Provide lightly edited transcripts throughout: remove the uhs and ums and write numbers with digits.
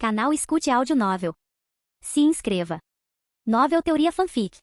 Canal Escute Áudio Novel. Se inscreva. Novel Teoria Fanfic.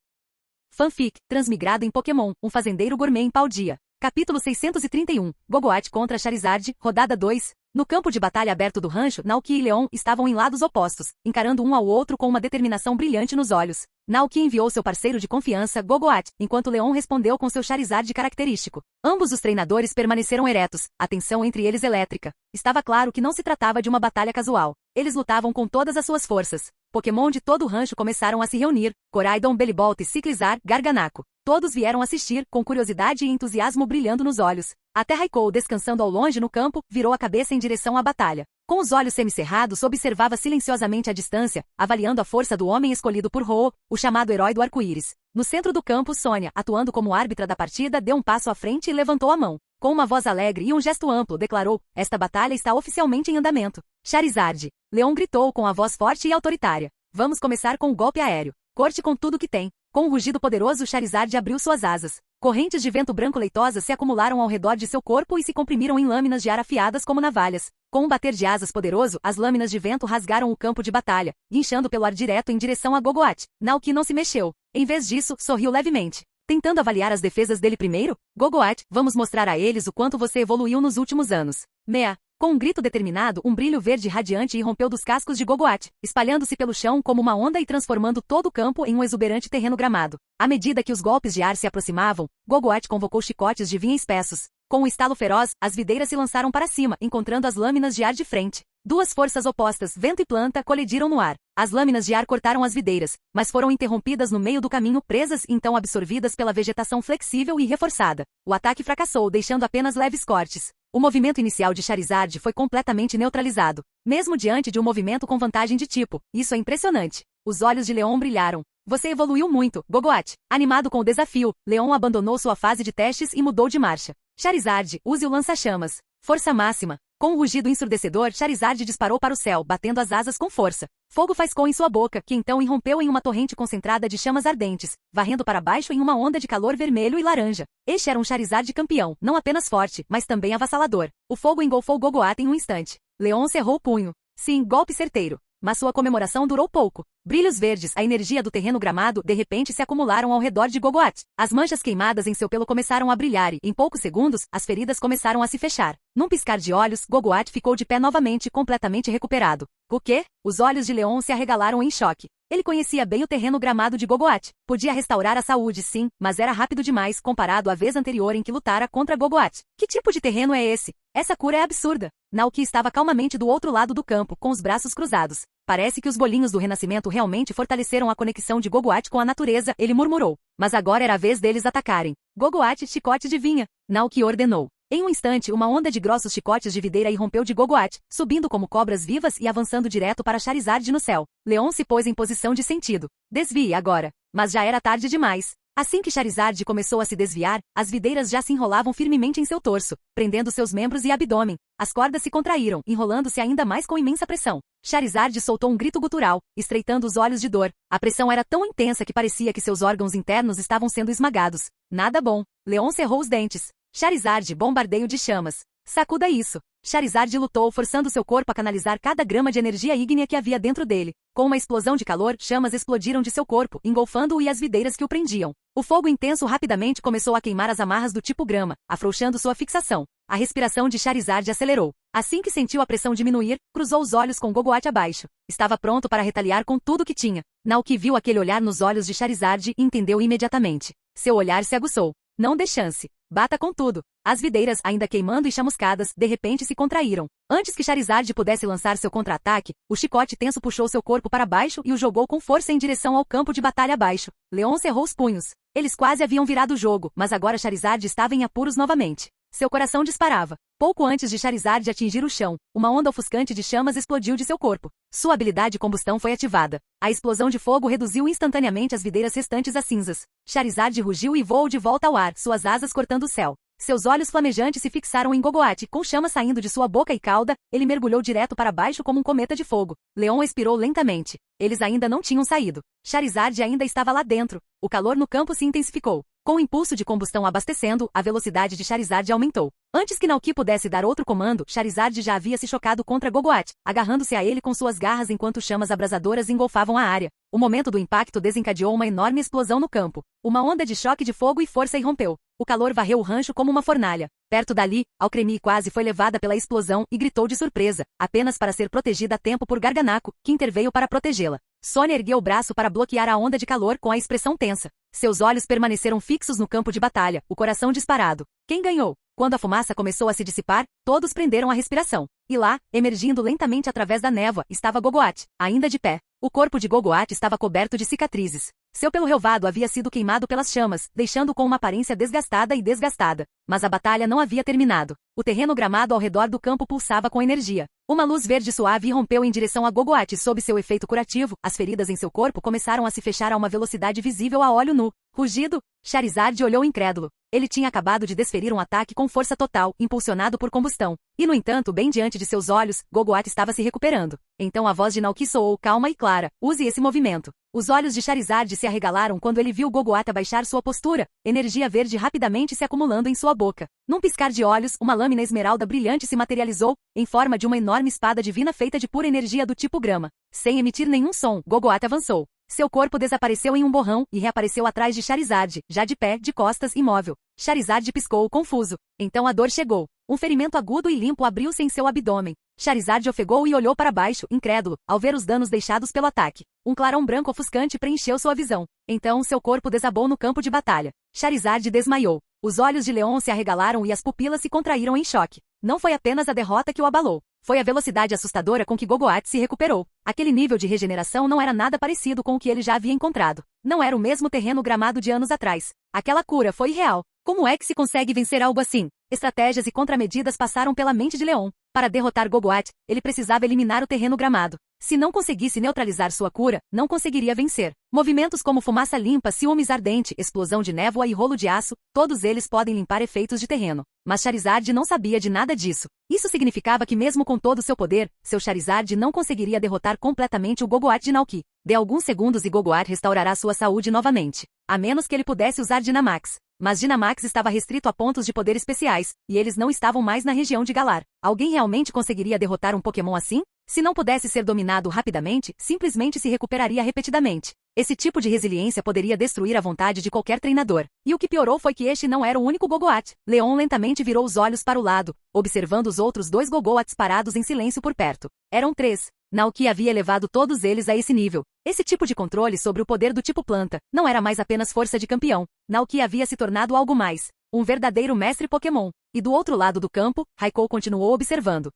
Fanfic, transmigrado em Pokémon, um fazendeiro gourmet em Paldea. Capítulo 631, Gogoat contra Charizard, rodada 2. No campo de batalha aberto do rancho, Naoki e Leon estavam em lados opostos, encarando um ao outro com uma determinação brilhante nos olhos. Naoki enviou seu parceiro de confiança, Gogoat, enquanto Leon respondeu com seu Charizard característico. Ambos os treinadores permaneceram eretos, a tensão entre eles elétrica. Estava claro que não se tratava de uma batalha casual. Eles lutavam com todas as suas forças. Pokémon de todo o rancho começaram a se reunir, Koraidon, Bellibolt, Ciclizar, Garganacl. Todos vieram assistir, com curiosidade e entusiasmo brilhando nos olhos. Até Raikou, descansando ao longe no campo, virou a cabeça em direção à batalha. Com os olhos semicerrados, observava silenciosamente a distância, avaliando a força do homem escolhido por Ho, o chamado herói do arco-íris. No centro do campo, Sônia, atuando como árbitra da partida, deu um passo à frente e levantou a mão. Com uma voz alegre e um gesto amplo, declarou: "Esta batalha está oficialmente em andamento." Charizard. Leon gritou com a voz forte e autoritária. "Vamos começar com o golpe aéreo. Corte com tudo que tem." Com um rugido poderoso, Charizard abriu suas asas. Correntes de vento branco leitosas se acumularam ao redor de seu corpo e se comprimiram em lâminas de ar afiadas como navalhas. Com um bater de asas poderoso, as lâminas de vento rasgaram o campo de batalha, guinchando pelo ar direto em direção a Gogoat. Naoki não se mexeu. Em vez disso, sorriu levemente. Tentando avaliar as defesas dele primeiro? Gogoat, vamos mostrar a eles o quanto você evoluiu nos últimos anos. Mea. Com um grito determinado, um brilho verde radiante irrompeu dos cascos de Gogoat, espalhando-se pelo chão como uma onda e transformando todo o campo em um exuberante terreno gramado. À medida que os golpes de ar se aproximavam, Gogoat convocou chicotes de vinha espessos. Com um estalo feroz, as videiras se lançaram para cima, encontrando as lâminas de ar de frente. Duas forças opostas, vento e planta, colidiram no ar. As lâminas de ar cortaram as videiras, mas foram interrompidas no meio do caminho, presas e então absorvidas pela vegetação flexível e reforçada. O ataque fracassou, deixando apenas leves cortes. O movimento inicial de Charizard foi completamente neutralizado, mesmo diante de um movimento com vantagem de tipo. Isso é impressionante. Os olhos de Leon brilharam. Você evoluiu muito, Gogoat. Animado com o desafio, Leon abandonou sua fase de testes e mudou de marcha. Charizard, use o lança-chamas. Força máxima. Com um rugido ensurdecedor, Charizard disparou para o céu, batendo as asas com força. Fogo faiscou em sua boca, que então irrompeu em uma torrente concentrada de chamas ardentes, varrendo para baixo em uma onda de calor vermelho e laranja. Este era um Charizard campeão, não apenas forte, mas também avassalador. O fogo engolfou Gogoat em um instante. Leon cerrou o punho. Sim, golpe certeiro. Mas sua comemoração durou pouco. Brilhos verdes, a energia do terreno gramado, de repente se acumularam ao redor de Gogoat. As manchas queimadas em seu pelo começaram a brilhar e, em poucos segundos, as feridas começaram a se fechar. Num piscar de olhos, Gogoat ficou de pé novamente, completamente recuperado. O quê? Os olhos de Leon se arregalaram em choque. Ele conhecia bem o terreno gramado de Gogoat. Podia restaurar a saúde, sim, mas era rápido demais comparado à vez anterior em que lutara contra Gogoat. Que tipo de terreno é esse? Essa cura é absurda. Naoki estava calmamente do outro lado do campo, com os braços cruzados. Parece que os bolinhos do renascimento realmente fortaleceram a conexão de Gogoat com a natureza, ele murmurou. Mas agora era a vez deles atacarem. Gogoat, chicote de vinha. Naoki ordenou. Em um instante, uma onda de grossos chicotes de videira irrompeu de Gogoat, subindo como cobras vivas e avançando direto para Charizard no céu. Leon se pôs em posição de sentido. Desvie agora. Mas já era tarde demais. Assim que Charizard começou a se desviar, as videiras já se enrolavam firmemente em seu torso, prendendo seus membros e abdômen. As cordas se contraíram, enrolando-se ainda mais com imensa pressão. Charizard soltou um grito gutural, estreitando os olhos de dor. A pressão era tão intensa que parecia que seus órgãos internos estavam sendo esmagados. Nada bom. Leon cerrou os dentes. Charizard, bombardeio de chamas. Sacuda isso. Charizard lutou, forçando seu corpo a canalizar cada grama de energia ígnea que havia dentro dele. Com uma explosão de calor, chamas explodiram de seu corpo, engolfando-o e as videiras que o prendiam. O fogo intenso rapidamente começou a queimar as amarras do tipo grama, afrouxando sua fixação. A respiração de Charizard acelerou. Assim que sentiu a pressão diminuir, cruzou os olhos com Gogoat abaixo. Estava pronto para retaliar com tudo que tinha. Naoki viu aquele olhar nos olhos de Charizard e entendeu imediatamente. Seu olhar se aguçou. Não dê chance. Bata com tudo. As videiras, ainda queimando e chamuscadas, de repente se contraíram. Antes que Charizard pudesse lançar seu contra-ataque, o chicote tenso puxou seu corpo para baixo e o jogou com força em direção ao campo de batalha abaixo. Leon cerrou os punhos. Eles quase haviam virado o jogo, mas agora Charizard estava em apuros novamente. Seu coração disparava. Pouco antes de Charizard atingir o chão, uma onda ofuscante de chamas explodiu de seu corpo. Sua habilidade de combustão foi ativada. A explosão de fogo reduziu instantaneamente as videiras restantes a cinzas. Charizard rugiu e voou de volta ao ar, suas asas cortando o céu. Seus olhos flamejantes se fixaram em Gogoat, com chamas saindo de sua boca e cauda, ele mergulhou direto para baixo como um cometa de fogo. Leon expirou lentamente. Eles ainda não tinham saído. Charizard ainda estava lá dentro. O calor no campo se intensificou. Com o impulso de combustão abastecendo, a velocidade de Charizard aumentou. Antes que Naoki pudesse dar outro comando, Charizard já havia se chocado contra Gogoat, agarrando-se a ele com suas garras enquanto chamas abrasadoras engolfavam a área. O momento do impacto desencadeou uma enorme explosão no campo. Uma onda de choque de fogo e força irrompeu. O calor varreu o rancho como uma fornalha. Perto dali, Alcremie quase foi levada pela explosão e gritou de surpresa, apenas para ser protegida a tempo por Garganaco, que interveio para protegê-la. Sonia ergueu o braço para bloquear a onda de calor com a expressão tensa. Seus olhos permaneceram fixos no campo de batalha, o coração disparado. Quem ganhou? Quando a fumaça começou a se dissipar, todos prenderam a respiração. E lá, emergindo lentamente através da névoa, estava Gogoat, ainda de pé. O corpo de Gogoat estava coberto de cicatrizes. Seu pelo relvado havia sido queimado pelas chamas, deixando-o com uma aparência desgastada e desgastada. Mas a batalha não havia terminado. O terreno gramado ao redor do campo pulsava com energia. Uma luz verde suave irrompeu em direção a Gogoat sob seu efeito curativo. As feridas em seu corpo começaram a se fechar a uma velocidade visível a olho nu. Rugido, Charizard olhou incrédulo. Ele tinha acabado de desferir um ataque com força total, impulsionado por combustão. E no entanto, bem diante de seus olhos, Gogoat estava se recuperando. Então a voz de Naoki soou calma e clara. Use esse movimento. Os olhos de Charizard se arregalaram quando ele viu Gogoat abaixar sua postura, energia verde rapidamente se acumulando em sua boca. Num piscar de olhos, uma lâmina esmeralda brilhante se materializou, em forma de uma enorme espada divina feita de pura energia do tipo grama. Sem emitir nenhum som, Gogoat avançou. Seu corpo desapareceu em um borrão e reapareceu atrás de Charizard, já de pé, de costas, imóvel. Charizard piscou, confuso. Então a dor chegou. Um ferimento agudo e limpo abriu-se em seu abdômen. Charizard ofegou e olhou para baixo, incrédulo, ao ver os danos deixados pelo ataque. Um clarão branco ofuscante preencheu sua visão. Então seu corpo desabou no campo de batalha. Charizard desmaiou. Os olhos de Leon se arregalaram e as pupilas se contraíram em choque. Não foi apenas a derrota que o abalou. Foi a velocidade assustadora com que Gogoat se recuperou. Aquele nível de regeneração não era nada parecido com o que ele já havia encontrado. Não era o mesmo terreno gramado de anos atrás. Aquela cura foi irreal. Como é que se consegue vencer algo assim? Estratégias e contramedidas passaram pela mente de Leon. Para derrotar Gogoat, ele precisava eliminar o terreno gramado. Se não conseguisse neutralizar sua cura, não conseguiria vencer. Movimentos como fumaça limpa, ciúmes ardente, explosão de névoa e rolo de aço, todos eles podem limpar efeitos de terreno. Mas Charizard não sabia de nada disso. Isso significava que mesmo com todo o seu poder, seu Charizard não conseguiria derrotar completamente o Gogoat de Naoki. Dê alguns segundos e Gogoat restaurará sua saúde novamente. A menos que ele pudesse usar Dynamax. Mas Dynamax estava restrito a pontos de poder especiais, e eles não estavam mais na região de Galar. Alguém realmente conseguiria derrotar um Pokémon assim? Se não pudesse ser dominado rapidamente, simplesmente se recuperaria repetidamente. Esse tipo de resiliência poderia destruir a vontade de qualquer treinador. E o que piorou foi que este não era o único Gogoat. Leon lentamente virou os olhos para o lado, observando os outros 2 Gogoats parados em silêncio por perto. Eram 3. Naoki havia elevado todos eles a esse nível. Esse tipo de controle sobre o poder do tipo planta não era mais apenas força de campeão. Naoki havia se tornado algo mais. Um verdadeiro mestre Pokémon. E do outro lado do campo, Raikou continuou observando.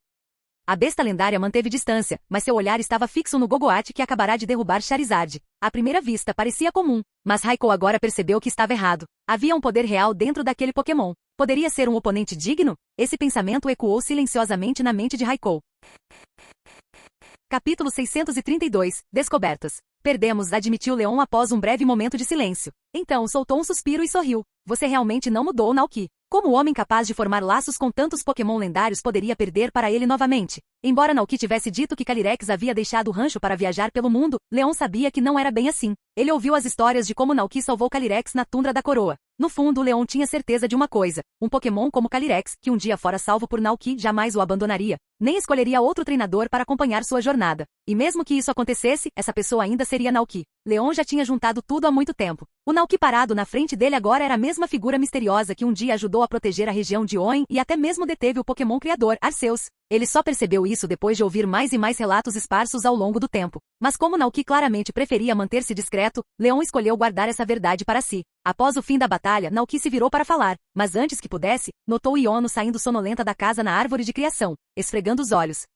A besta lendária manteve distância, mas seu olhar estava fixo no Gogoat que acabará de derrubar Charizard. À primeira vista parecia comum, mas Raikou agora percebeu que estava errado. Havia um poder real dentro daquele Pokémon. Poderia ser um oponente digno? Esse pensamento ecoou silenciosamente na mente de Raikou. Capítulo 632, Descobertas. Perdemos, admitiu Leon após um breve momento de silêncio. Então soltou um suspiro e sorriu. Você realmente não mudou, Naoki. Como o homem capaz de formar laços com tantos Pokémon lendários poderia perder para ele novamente? Embora Naoki tivesse dito que Calyrex havia deixado o rancho para viajar pelo mundo, Leon sabia que não era bem assim. Ele ouviu as histórias de como Naoki salvou Calyrex na tundra da coroa. No fundo, Leon tinha certeza de uma coisa. Um Pokémon como Calyrex, que um dia fora salvo por Naoki, jamais o abandonaria. Nem escolheria outro treinador para acompanhar sua jornada. E mesmo que isso acontecesse, essa pessoa ainda seria Naoki. Leon já tinha juntado tudo há muito tempo. O Naoki parado na frente dele agora era a mesma figura misteriosa que um dia ajudou a proteger a região de Hoenn e até mesmo deteve o Pokémon criador, Arceus. Ele só percebeu isso depois de ouvir mais e mais relatos esparsos ao longo do tempo. Mas como Naoki claramente preferia manter-se discreto, Leon escolheu guardar essa verdade para si. Após o fim da batalha, Naoki se virou para falar, mas antes que pudesse, notou Iono saindo sonolenta da casa na árvore de criação, esfregando os olhos.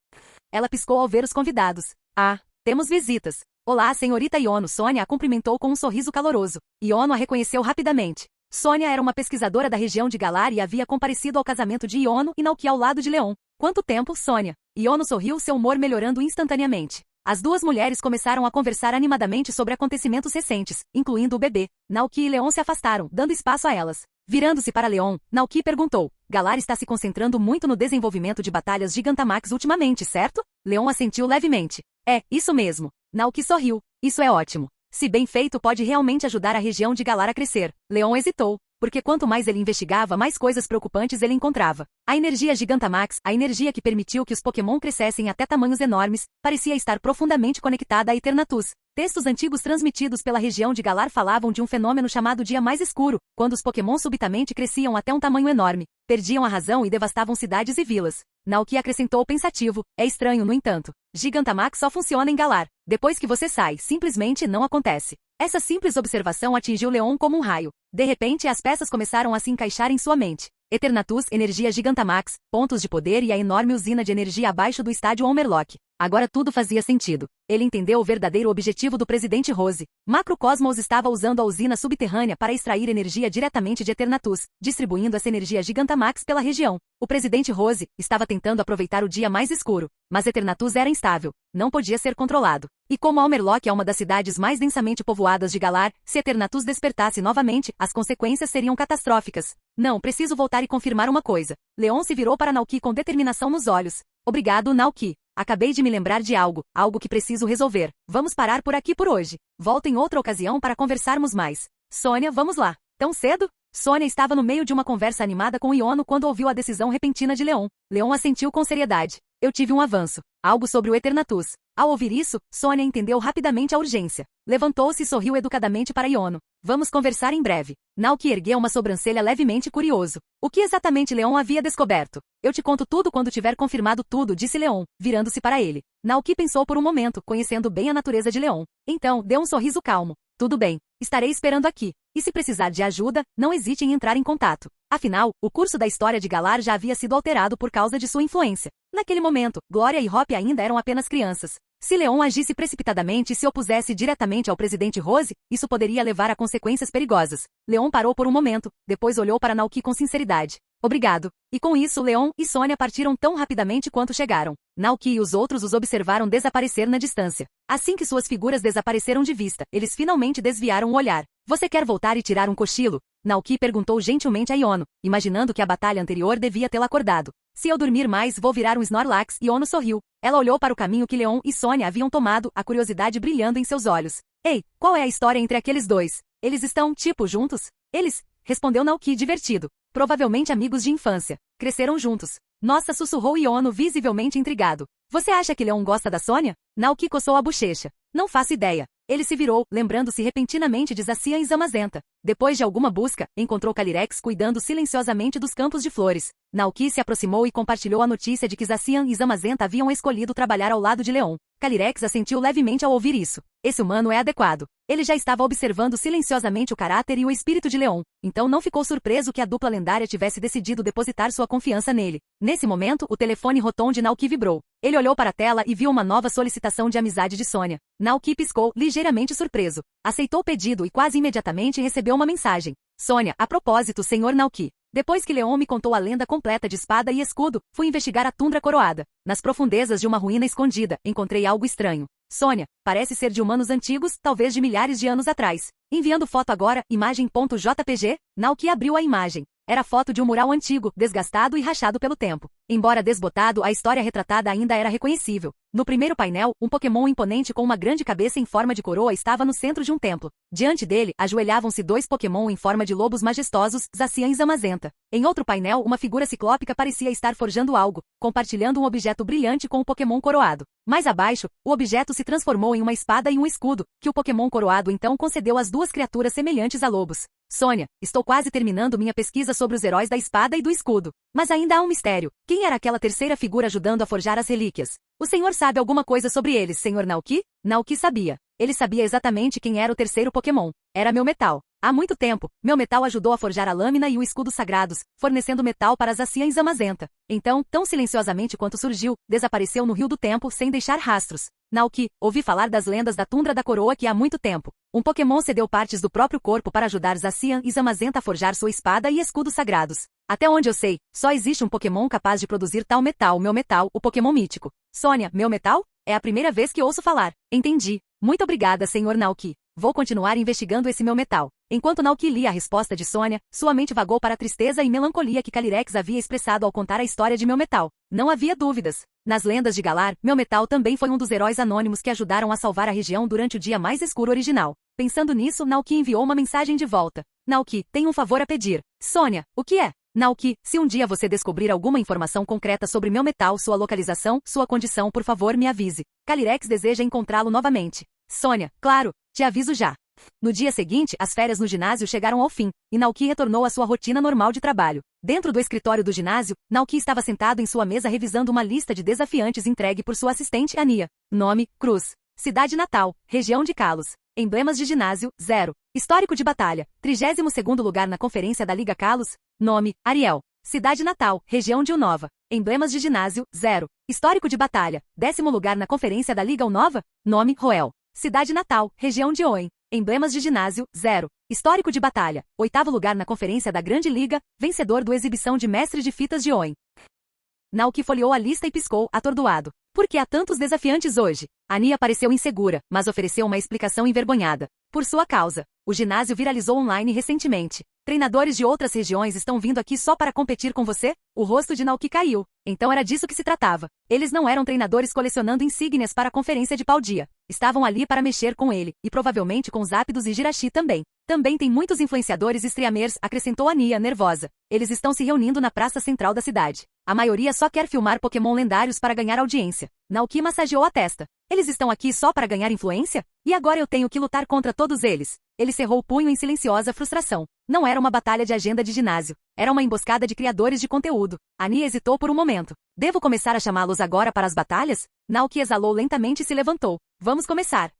Ela piscou ao ver os convidados. Ah, temos visitas. Olá, senhorita Iono. Sonia a cumprimentou com um sorriso caloroso. Iono a reconheceu rapidamente. Sonia era uma pesquisadora da região de Galar e havia comparecido ao casamento de Iono e Naoki ao lado de Leon. Quanto tempo, Sonia? Iono sorriu, seu humor melhorando instantaneamente. As duas mulheres começaram a conversar animadamente sobre acontecimentos recentes, incluindo o bebê. Naoki e Leon se afastaram, dando espaço a elas. Virando-se para Leon, Naoki perguntou. Galar está se concentrando muito no desenvolvimento de batalhas Gigantamax ultimamente, certo? Leon assentiu levemente. É, isso mesmo. Naoki sorriu. Isso é ótimo. Se bem feito pode realmente ajudar a região de Galar a crescer. Leon hesitou, porque quanto mais ele investigava, mais coisas preocupantes ele encontrava. A energia Gigantamax, a energia que permitiu que os Pokémon crescessem até tamanhos enormes, parecia estar profundamente conectada a Eternatus. Textos antigos transmitidos pela região de Galar falavam de um fenômeno chamado Dia Mais Escuro, quando os Pokémon subitamente cresciam até um tamanho enorme, perdiam a razão e devastavam cidades e vilas. Naoki acrescentou pensativo, é estranho, no entanto. Gigantamax só funciona em Galar. Depois que você sai, simplesmente não acontece. Essa simples observação atingiu Leon como um raio. De repente, as peças começaram a se encaixar em sua mente. Eternatus, energia Gigantamax, pontos de poder e a enorme usina de energia abaixo do estádio Homerlock. Agora tudo fazia sentido. Ele entendeu o verdadeiro objetivo do presidente Rose. Macrocosmos estava usando a usina subterrânea para extrair energia diretamente de Eternatus, distribuindo essa energia Gigantamax pela região. O presidente Rose estava tentando aproveitar o dia mais escuro, mas Eternatus era instável, não podia ser controlado. E como Homerlock é uma das cidades mais densamente povoadas de Galar, se Eternatus despertasse novamente, as consequências seriam catastróficas. Não, preciso voltar e confirmar uma coisa. Leon se virou para Naoki com determinação nos olhos. Obrigado, Naoki. Acabei de me lembrar de algo que preciso resolver. Vamos parar por aqui por hoje. Volto em outra ocasião para conversarmos mais. Sônia, vamos lá. Tão cedo? Sônia estava no meio de uma conversa animada com Iono quando ouviu a decisão repentina de Leon. Leon assentiu com seriedade. Eu tive um avanço. Algo sobre o Eternatus. Ao ouvir isso, Sônia entendeu rapidamente a urgência. Levantou-se e sorriu educadamente para Iono. Vamos conversar em breve. Naoki ergueu uma sobrancelha levemente curioso. O que exatamente Leon havia descoberto? Eu te conto tudo quando tiver confirmado tudo, disse Leon, virando-se para ele. Naoki pensou por um momento, conhecendo bem a natureza de Leon. Então, deu um sorriso calmo. Tudo bem, estarei esperando aqui. E se precisar de ajuda, não hesite em entrar em contato. Afinal, o curso da história de Galar já havia sido alterado por causa de sua influência. Naquele momento, Glória e Hop ainda eram apenas crianças. Se Leon agisse precipitadamente e se opusesse diretamente ao presidente Rose, isso poderia levar a consequências perigosas. Leon parou por um momento, depois olhou para Naoki com sinceridade. Obrigado. E com isso Leon e Sônia partiram tão rapidamente quanto chegaram. Naoki e os outros os observaram desaparecer na distância. Assim que suas figuras desapareceram de vista, eles finalmente desviaram o olhar. Você quer voltar e tirar um cochilo? Naoki perguntou gentilmente a Iono, imaginando que a batalha anterior devia tê-la acordado. Se eu dormir mais, vou virar um Snorlax, Iono sorriu. Ela olhou para o caminho que Leon e Sônia haviam tomado, a curiosidade brilhando em seus olhos. Ei, qual é a história entre aqueles dois? Eles estão, juntos? Eles? Respondeu Naoki divertido. Provavelmente amigos de infância. Cresceram juntos. Nossa, sussurrou Iono visivelmente intrigado. Você acha que Leon gosta da Sônia? Naoki coçou a bochecha. Não faço ideia. Ele se virou, lembrando-se repentinamente de Zacian e Zamazenta. Depois de alguma busca, encontrou Calyrex cuidando silenciosamente dos campos de flores. Naoki se aproximou e compartilhou a notícia de que Zacian e Zamazenta haviam escolhido trabalhar ao lado de Leon. Calyrex assentiu levemente ao ouvir isso. Esse humano é adequado. Ele já estava observando silenciosamente o caráter e o espírito de Leon, então não ficou surpreso que a dupla lendária tivesse decidido depositar sua confiança nele. Nesse momento, o telefone Rotom de Naoki vibrou. Ele olhou para a tela e viu uma nova solicitação de amizade de Sônia. Naoki piscou, ligeiramente surpreso. Aceitou o pedido e quase imediatamente recebeu uma mensagem. Sônia, a propósito, Sr. Naoki. Depois que Leon me contou a lenda completa de espada e escudo, fui investigar a tundra coroada. Nas profundezas de uma ruína escondida, encontrei algo estranho. Sônia, parece ser de humanos antigos, talvez de milhares de anos atrás. Enviando foto agora, imagem.jpg, Naoki abriu a imagem. Era foto de um mural antigo, desgastado e rachado pelo tempo. Embora desbotado, a história retratada ainda era reconhecível. No primeiro painel, um Pokémon imponente com uma grande cabeça em forma de coroa estava no centro de um templo. Diante dele, ajoelhavam-se dois Pokémon em forma de lobos majestosos, Zacian e Zamazenta. Em outro painel, uma figura ciclópica parecia estar forjando algo, compartilhando um objeto brilhante com o Pokémon coroado. Mais abaixo, o objeto se transformou em uma espada e um escudo, que o Pokémon coroado então concedeu às duas criaturas semelhantes a lobos. Sônia, estou quase terminando minha pesquisa sobre os heróis da espada e do escudo. Mas ainda há um mistério. Quem era aquela terceira figura ajudando a forjar as relíquias? O senhor sabe alguma coisa sobre eles, Sr. Naoki? Naoki sabia. Ele sabia exatamente quem era o terceiro Pokémon. Era Melmetal. Há muito tempo, Melmetal ajudou a forjar a lâmina e o escudo sagrados, fornecendo metal para Zacian e Zamazenta. Então, tão silenciosamente quanto surgiu, desapareceu no rio do tempo sem deixar rastros. Naoki, ouvi falar das lendas da tundra da coroa que há muito tempo. Um Pokémon cedeu partes do próprio corpo para ajudar Zacian e Zamazenta a forjar sua espada e escudo sagrados. Até onde eu sei, só existe um Pokémon capaz de produzir tal metal, Melmetal, o Pokémon mítico. Sônia, Melmetal? É a primeira vez que ouço falar. Entendi. Muito obrigada, Sr. Naoki. Vou continuar investigando esse Melmetal. Enquanto Naoki lia a resposta de Sônia, sua mente vagou para a tristeza e melancolia que Calyrex havia expressado ao contar a história de Melmetal. Não havia dúvidas. Nas lendas de Galar, Melmetal também foi um dos heróis anônimos que ajudaram a salvar a região durante o dia mais escuro original. Pensando nisso, Naoki enviou uma mensagem de volta. Naoki, tenho um favor a pedir. Sônia, o que é? Naoki, se um dia você descobrir alguma informação concreta sobre Melmetal, sua localização, sua condição, por favor me avise. Calyrex deseja encontrá-lo novamente. Sônia, claro, te aviso já. No dia seguinte, as férias no ginásio chegaram ao fim, e Naoki retornou à sua rotina normal de trabalho. Dentro do escritório do ginásio, Naoki estava sentado em sua mesa revisando uma lista de desafiantes entregue por sua assistente Ania. Nome, Cruz. Cidade natal, região de Kalos. Emblemas de ginásio, 0. Histórico de batalha, 32º lugar na conferência da Liga Kalos. Nome, Ariel. Cidade natal, região de Unova. Emblemas de ginásio, 0. Histórico de batalha, 10º lugar na conferência da Liga Unova. Nome, Roel. Cidade natal, região de Oen. Emblemas de ginásio, 0. Histórico de batalha, 8º lugar na conferência da Grande Liga, vencedor do exibição de mestre de fitas de Oen. Naoki folheou a lista e piscou, atordoado. Por que há tantos desafiantes hoje? Ania pareceu insegura, mas ofereceu uma explicação envergonhada. Por sua causa. O ginásio viralizou online recentemente. Treinadores de outras regiões estão vindo aqui só para competir com você? O rosto de Naoki caiu. Então era disso que se tratava. Eles não eram treinadores colecionando insígnias para a conferência de Paldea. Estavam ali para mexer com ele, e provavelmente com Zapdos e Jirachi também. Também tem muitos influenciadores streamers, acrescentou Ania, nervosa. Eles estão se reunindo na praça central da cidade. A maioria só quer filmar Pokémon lendários para ganhar audiência. Naoki massageou a testa. Eles estão aqui só para ganhar influência? E agora eu tenho que lutar contra todos eles. Ele cerrou o punho em silenciosa frustração. Não era uma batalha de agenda de ginásio. Era uma emboscada de criadores de conteúdo. Ania hesitou por um momento. Devo começar a chamá-los agora para as batalhas? Naoki exalou lentamente e se levantou. Vamos começar.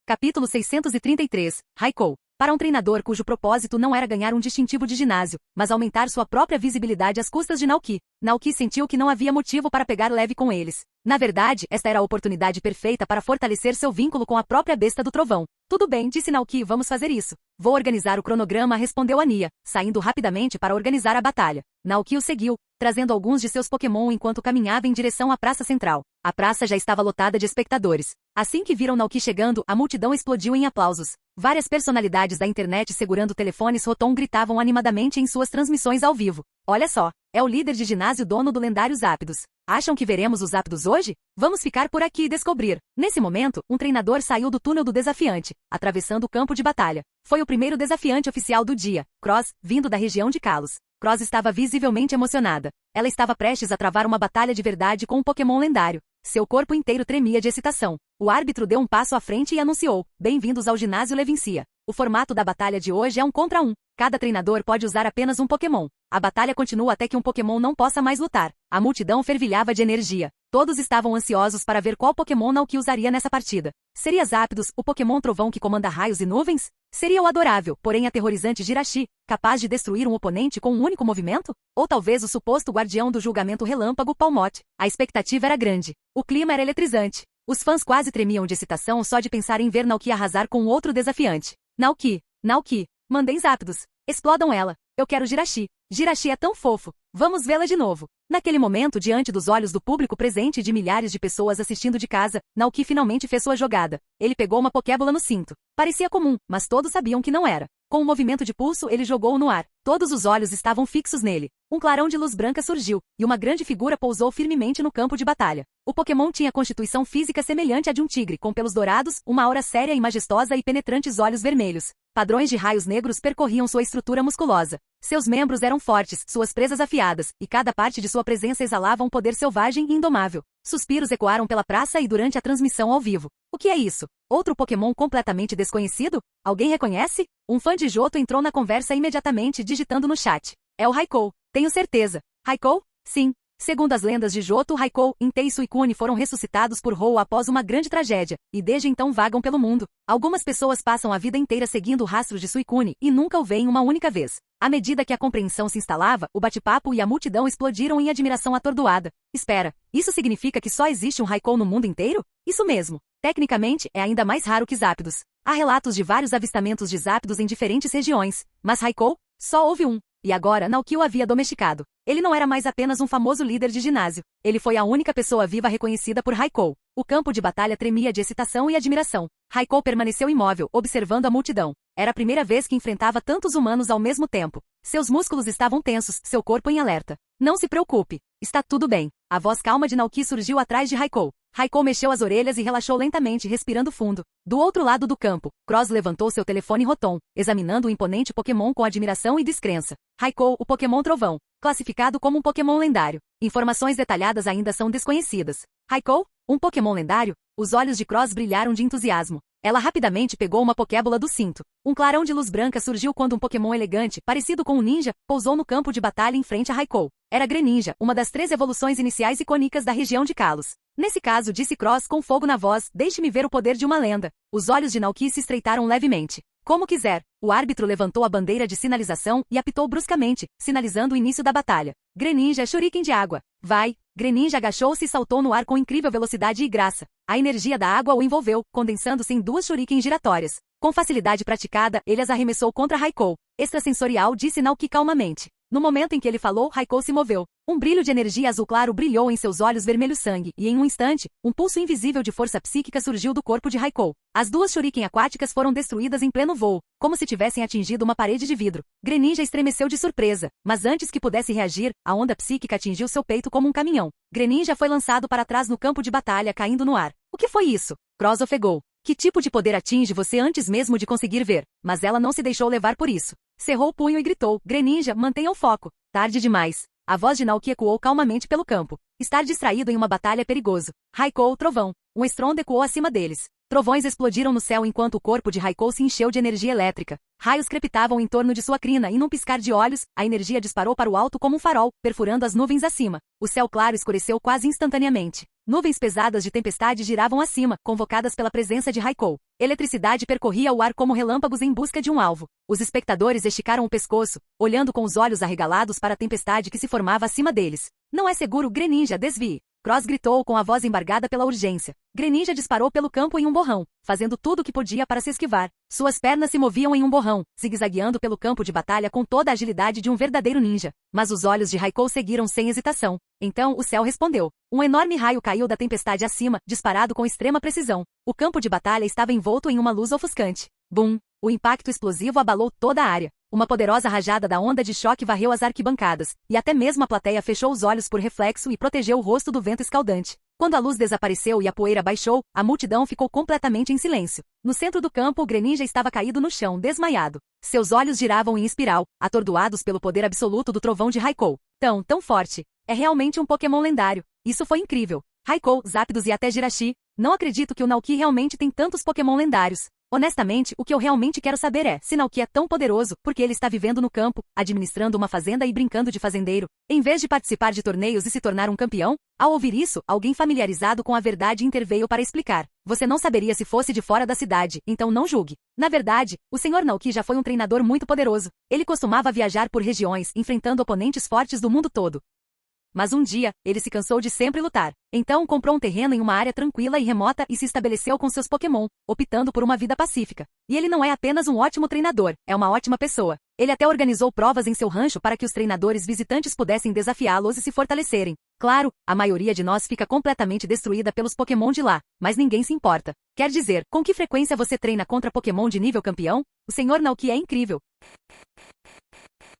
Capítulo 633. Raikou. Para um treinador cujo propósito não era ganhar um distintivo de ginásio, mas aumentar sua própria visibilidade às custas de Naoki. Naoki sentiu que não havia motivo para pegar leve com eles. Na verdade, esta era a oportunidade perfeita para fortalecer seu vínculo com a própria besta do trovão. Tudo bem, disse Naoki, vamos fazer isso. Vou organizar o cronograma, respondeu Ania, saindo rapidamente para organizar a batalha. Naoki o seguiu, trazendo alguns de seus Pokémon enquanto caminhava em direção à praça central. A praça já estava lotada de espectadores. Assim que viram Naoki chegando, a multidão explodiu em aplausos. Várias personalidades da internet segurando telefones Rotom gritavam animadamente em suas transmissões ao vivo. Olha só, é o líder de ginásio dono do lendário Zapdos. Acham que veremos os Zapdos hoje? Vamos ficar por aqui e descobrir. Nesse momento, um treinador saiu do túnel do desafiante, atravessando o campo de batalha. Foi o primeiro desafiante oficial do dia, Cross, vindo da região de Kalos. Cross estava visivelmente emocionada. Ela estava prestes a travar uma batalha de verdade com um Pokémon lendário. Seu corpo inteiro tremia de excitação. O árbitro deu um passo à frente e anunciou: Bem-vindos ao ginásio Levincia. O formato da batalha de hoje é 1 contra 1. Cada treinador pode usar apenas um Pokémon. A batalha continua até que um Pokémon não possa mais lutar. A multidão fervilhava de energia. Todos estavam ansiosos para ver qual Pokémon Naoki usaria nessa partida. Seria Zapdos, o Pokémon trovão que comanda raios e nuvens? Seria o adorável, porém aterrorizante Jirachi, capaz de destruir um oponente com um único movimento? Ou talvez o suposto guardião do julgamento relâmpago Palmot? A expectativa era grande. O clima era eletrizante. Os fãs quase tremiam de excitação só de pensar em ver Naoki arrasar com outro desafiante. Naoki, mandem Zapdos. Explodam ela. Eu quero Jirachi. Jirachi é tão fofo. Vamos vê-la de novo. Naquele momento, diante dos olhos do público presente e de milhares de pessoas assistindo de casa, Naoki finalmente fez sua jogada. Ele pegou uma Pokébola no cinto. Parecia comum, mas todos sabiam que não era. Com um movimento de pulso, ele jogou-o no ar. Todos os olhos estavam fixos nele. Um clarão de luz branca surgiu, e uma grande figura pousou firmemente no campo de batalha. O Pokémon tinha constituição física semelhante à de um tigre, com pelos dourados, uma aura séria e majestosa e penetrantes olhos vermelhos. Padrões de raios negros percorriam sua estrutura musculosa. Seus membros eram fortes, suas presas afiadas, e cada parte de sua presença exalava um poder selvagem e indomável. Suspiros ecoaram pela praça e durante a transmissão ao vivo. O que é isso? Outro Pokémon completamente desconhecido? Alguém reconhece? Um fã de Johto entrou na conversa imediatamente digitando no chat. É o Raikou. Tenho certeza. Raikou? Sim. Segundo as lendas de Johto, Raikou, Entei e Suicune foram ressuscitados por Hou após uma grande tragédia, e desde então vagam pelo mundo. Algumas pessoas passam a vida inteira seguindo o rastro de Suicune e nunca o veem uma única vez. À medida que a compreensão se instalava, o bate-papo e a multidão explodiram em admiração atordoada. Espera, isso significa que só existe um Raikou no mundo inteiro? Isso mesmo. Tecnicamente, é ainda mais raro que Zapdos. Há relatos de vários avistamentos de Zapdos em diferentes regiões, mas Raikou? Só houve um. E agora Naoki o havia domesticado. Ele não era mais apenas um famoso líder de ginásio. Ele foi a única pessoa viva reconhecida por Raikou. O campo de batalha tremia de excitação e admiração. Raikou permaneceu imóvel, observando a multidão. Era a primeira vez que enfrentava tantos humanos ao mesmo tempo. Seus músculos estavam tensos, seu corpo em alerta. Não se preocupe. Está tudo bem. A voz calma de Naoki surgiu atrás de Raikou. Raikou mexeu as orelhas e relaxou lentamente, respirando fundo. Do outro lado do campo, Cross levantou seu telefone Rotom, examinando o imponente Pokémon com admiração e descrença. Raikou, o Pokémon Trovão, classificado como um Pokémon lendário. Informações detalhadas ainda são desconhecidas. Raikou, um Pokémon lendário? Os olhos de Cross brilharam de entusiasmo. Ela rapidamente pegou uma Pokébola do cinto. Um clarão de luz branca surgiu quando um Pokémon elegante, parecido com um ninja, pousou no campo de batalha em frente a Raikou. Era Greninja, uma das 3 evoluções iniciais icônicas da região de Kalos. Nesse caso, disse Cross com fogo na voz, deixe-me ver o poder de uma lenda. Os olhos de Naoki se estreitaram levemente. Como quiser. O árbitro levantou a bandeira de sinalização e apitou bruscamente, sinalizando o início da batalha. Greninja, Shuriken de água. Vai. Greninja agachou-se e saltou no ar com incrível velocidade e graça. A energia da água o envolveu, condensando-se em 2 Shuriken giratórias. Com facilidade praticada, ele as arremessou contra Raikou. Extrasensorial, disse Naoki calmamente. No momento em que ele falou, Raikou se moveu. Um brilho de energia azul claro brilhou em seus olhos vermelho-sangue, e em um instante, um pulso invisível de força psíquica surgiu do corpo de Raikou. As 2 Shuriken aquáticas foram destruídas em pleno voo, como se tivessem atingido uma parede de vidro. Greninja estremeceu de surpresa, mas antes que pudesse reagir, a onda psíquica atingiu seu peito como um caminhão. Greninja foi lançado para trás no campo de batalha, caindo no ar. O que foi isso? Cross ofegou. Que tipo de poder atinge você antes mesmo de conseguir ver? Mas ela não se deixou levar por isso. Cerrou o punho e gritou, Greninja, mantenha o foco. Tarde demais. A voz de Naoki ecoou calmamente pelo campo. Estar distraído em uma batalha é perigoso. Raikou, trovão. Um estrondo ecoou acima deles. Trovões explodiram no céu enquanto o corpo de Raikou se encheu de energia elétrica. Raios crepitavam em torno de sua crina e num piscar de olhos, a energia disparou para o alto como um farol, perfurando as nuvens acima. O céu claro escureceu quase instantaneamente. Nuvens pesadas de tempestade giravam acima, convocadas pela presença de Raikou. Eletricidade percorria o ar como relâmpagos em busca de um alvo. Os espectadores esticaram o pescoço, olhando com os olhos arregalados para a tempestade que se formava acima deles. Não é seguro, Greninja, desvie. Cross gritou com a voz embargada pela urgência. Greninja disparou pelo campo em um borrão, fazendo tudo o que podia para se esquivar. Suas pernas se moviam em um borrão, zigue-zagueando pelo campo de batalha com toda a agilidade de um verdadeiro ninja. Mas os olhos de Raikou seguiram sem hesitação. Então, o céu respondeu. Um enorme raio caiu da tempestade acima, disparado com extrema precisão. O campo de batalha estava envolto em uma luz ofuscante. Bum! O impacto explosivo abalou toda a área. Uma poderosa rajada da onda de choque varreu as arquibancadas, e até mesmo a plateia fechou os olhos por reflexo e protegeu o rosto do vento escaldante. Quando a luz desapareceu e a poeira baixou, a multidão ficou completamente em silêncio. No centro do campo, o Greninja estava caído no chão, desmaiado. Seus olhos giravam em espiral, atordoados pelo poder absoluto do trovão de Raikou. Tão forte. É realmente um Pokémon lendário. Isso foi incrível. Raikou, Zapdos e até Jirachi. Não acredito que o Naoki realmente tem tantos Pokémon lendários. Honestamente, o que eu realmente quero saber é, se Naoki é tão poderoso, porque ele está vivendo no campo, administrando uma fazenda e brincando de fazendeiro, em vez de participar de torneios e se tornar um campeão? Ao ouvir isso, alguém familiarizado com a verdade interveio para explicar. Você não saberia se fosse de fora da cidade, então não julgue. Na verdade, o Sr. Naoki já foi um treinador muito poderoso. Ele costumava viajar por regiões, enfrentando oponentes fortes do mundo todo. Mas um dia, ele se cansou de sempre lutar. Então comprou um terreno em uma área tranquila e remota e se estabeleceu com seus Pokémon, optando por uma vida pacífica. E ele não é apenas um ótimo treinador, é uma ótima pessoa. Ele até organizou provas em seu rancho para que os treinadores visitantes pudessem desafiá-los e se fortalecerem. Claro, a maioria de nós fica completamente destruída pelos Pokémon de lá, mas ninguém se importa. Quer dizer, com que frequência você treina contra Pokémon de nível campeão? O Sr. Naoki é incrível.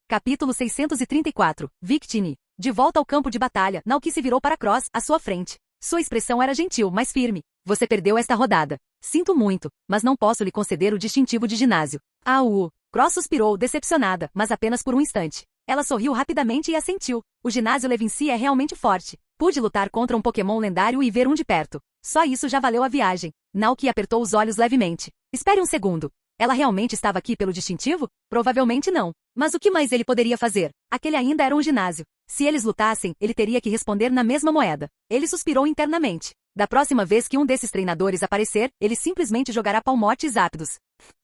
Capítulo 634. Victini. De volta ao campo de batalha, Naoki se virou para Cross, à sua frente. Sua expressão era gentil, mas firme. Você perdeu esta rodada. Sinto muito, mas não posso lhe conceder o distintivo de ginásio. Cross suspirou, decepcionada, mas apenas por um instante. Ela sorriu rapidamente e assentiu. O ginásio Levinci é realmente forte. Pude lutar contra um Pokémon lendário e ver um de perto. Só isso já valeu a viagem. Naoki apertou os olhos levemente. Espere um segundo. Ela realmente estava aqui pelo distintivo? Provavelmente não. Mas o que mais ele poderia fazer? Aquele ainda era um ginásio. Se eles lutassem, ele teria que responder na mesma moeda. Ele suspirou internamente. Da próxima vez que um desses treinadores aparecer, ele simplesmente jogará palmotes rápidos.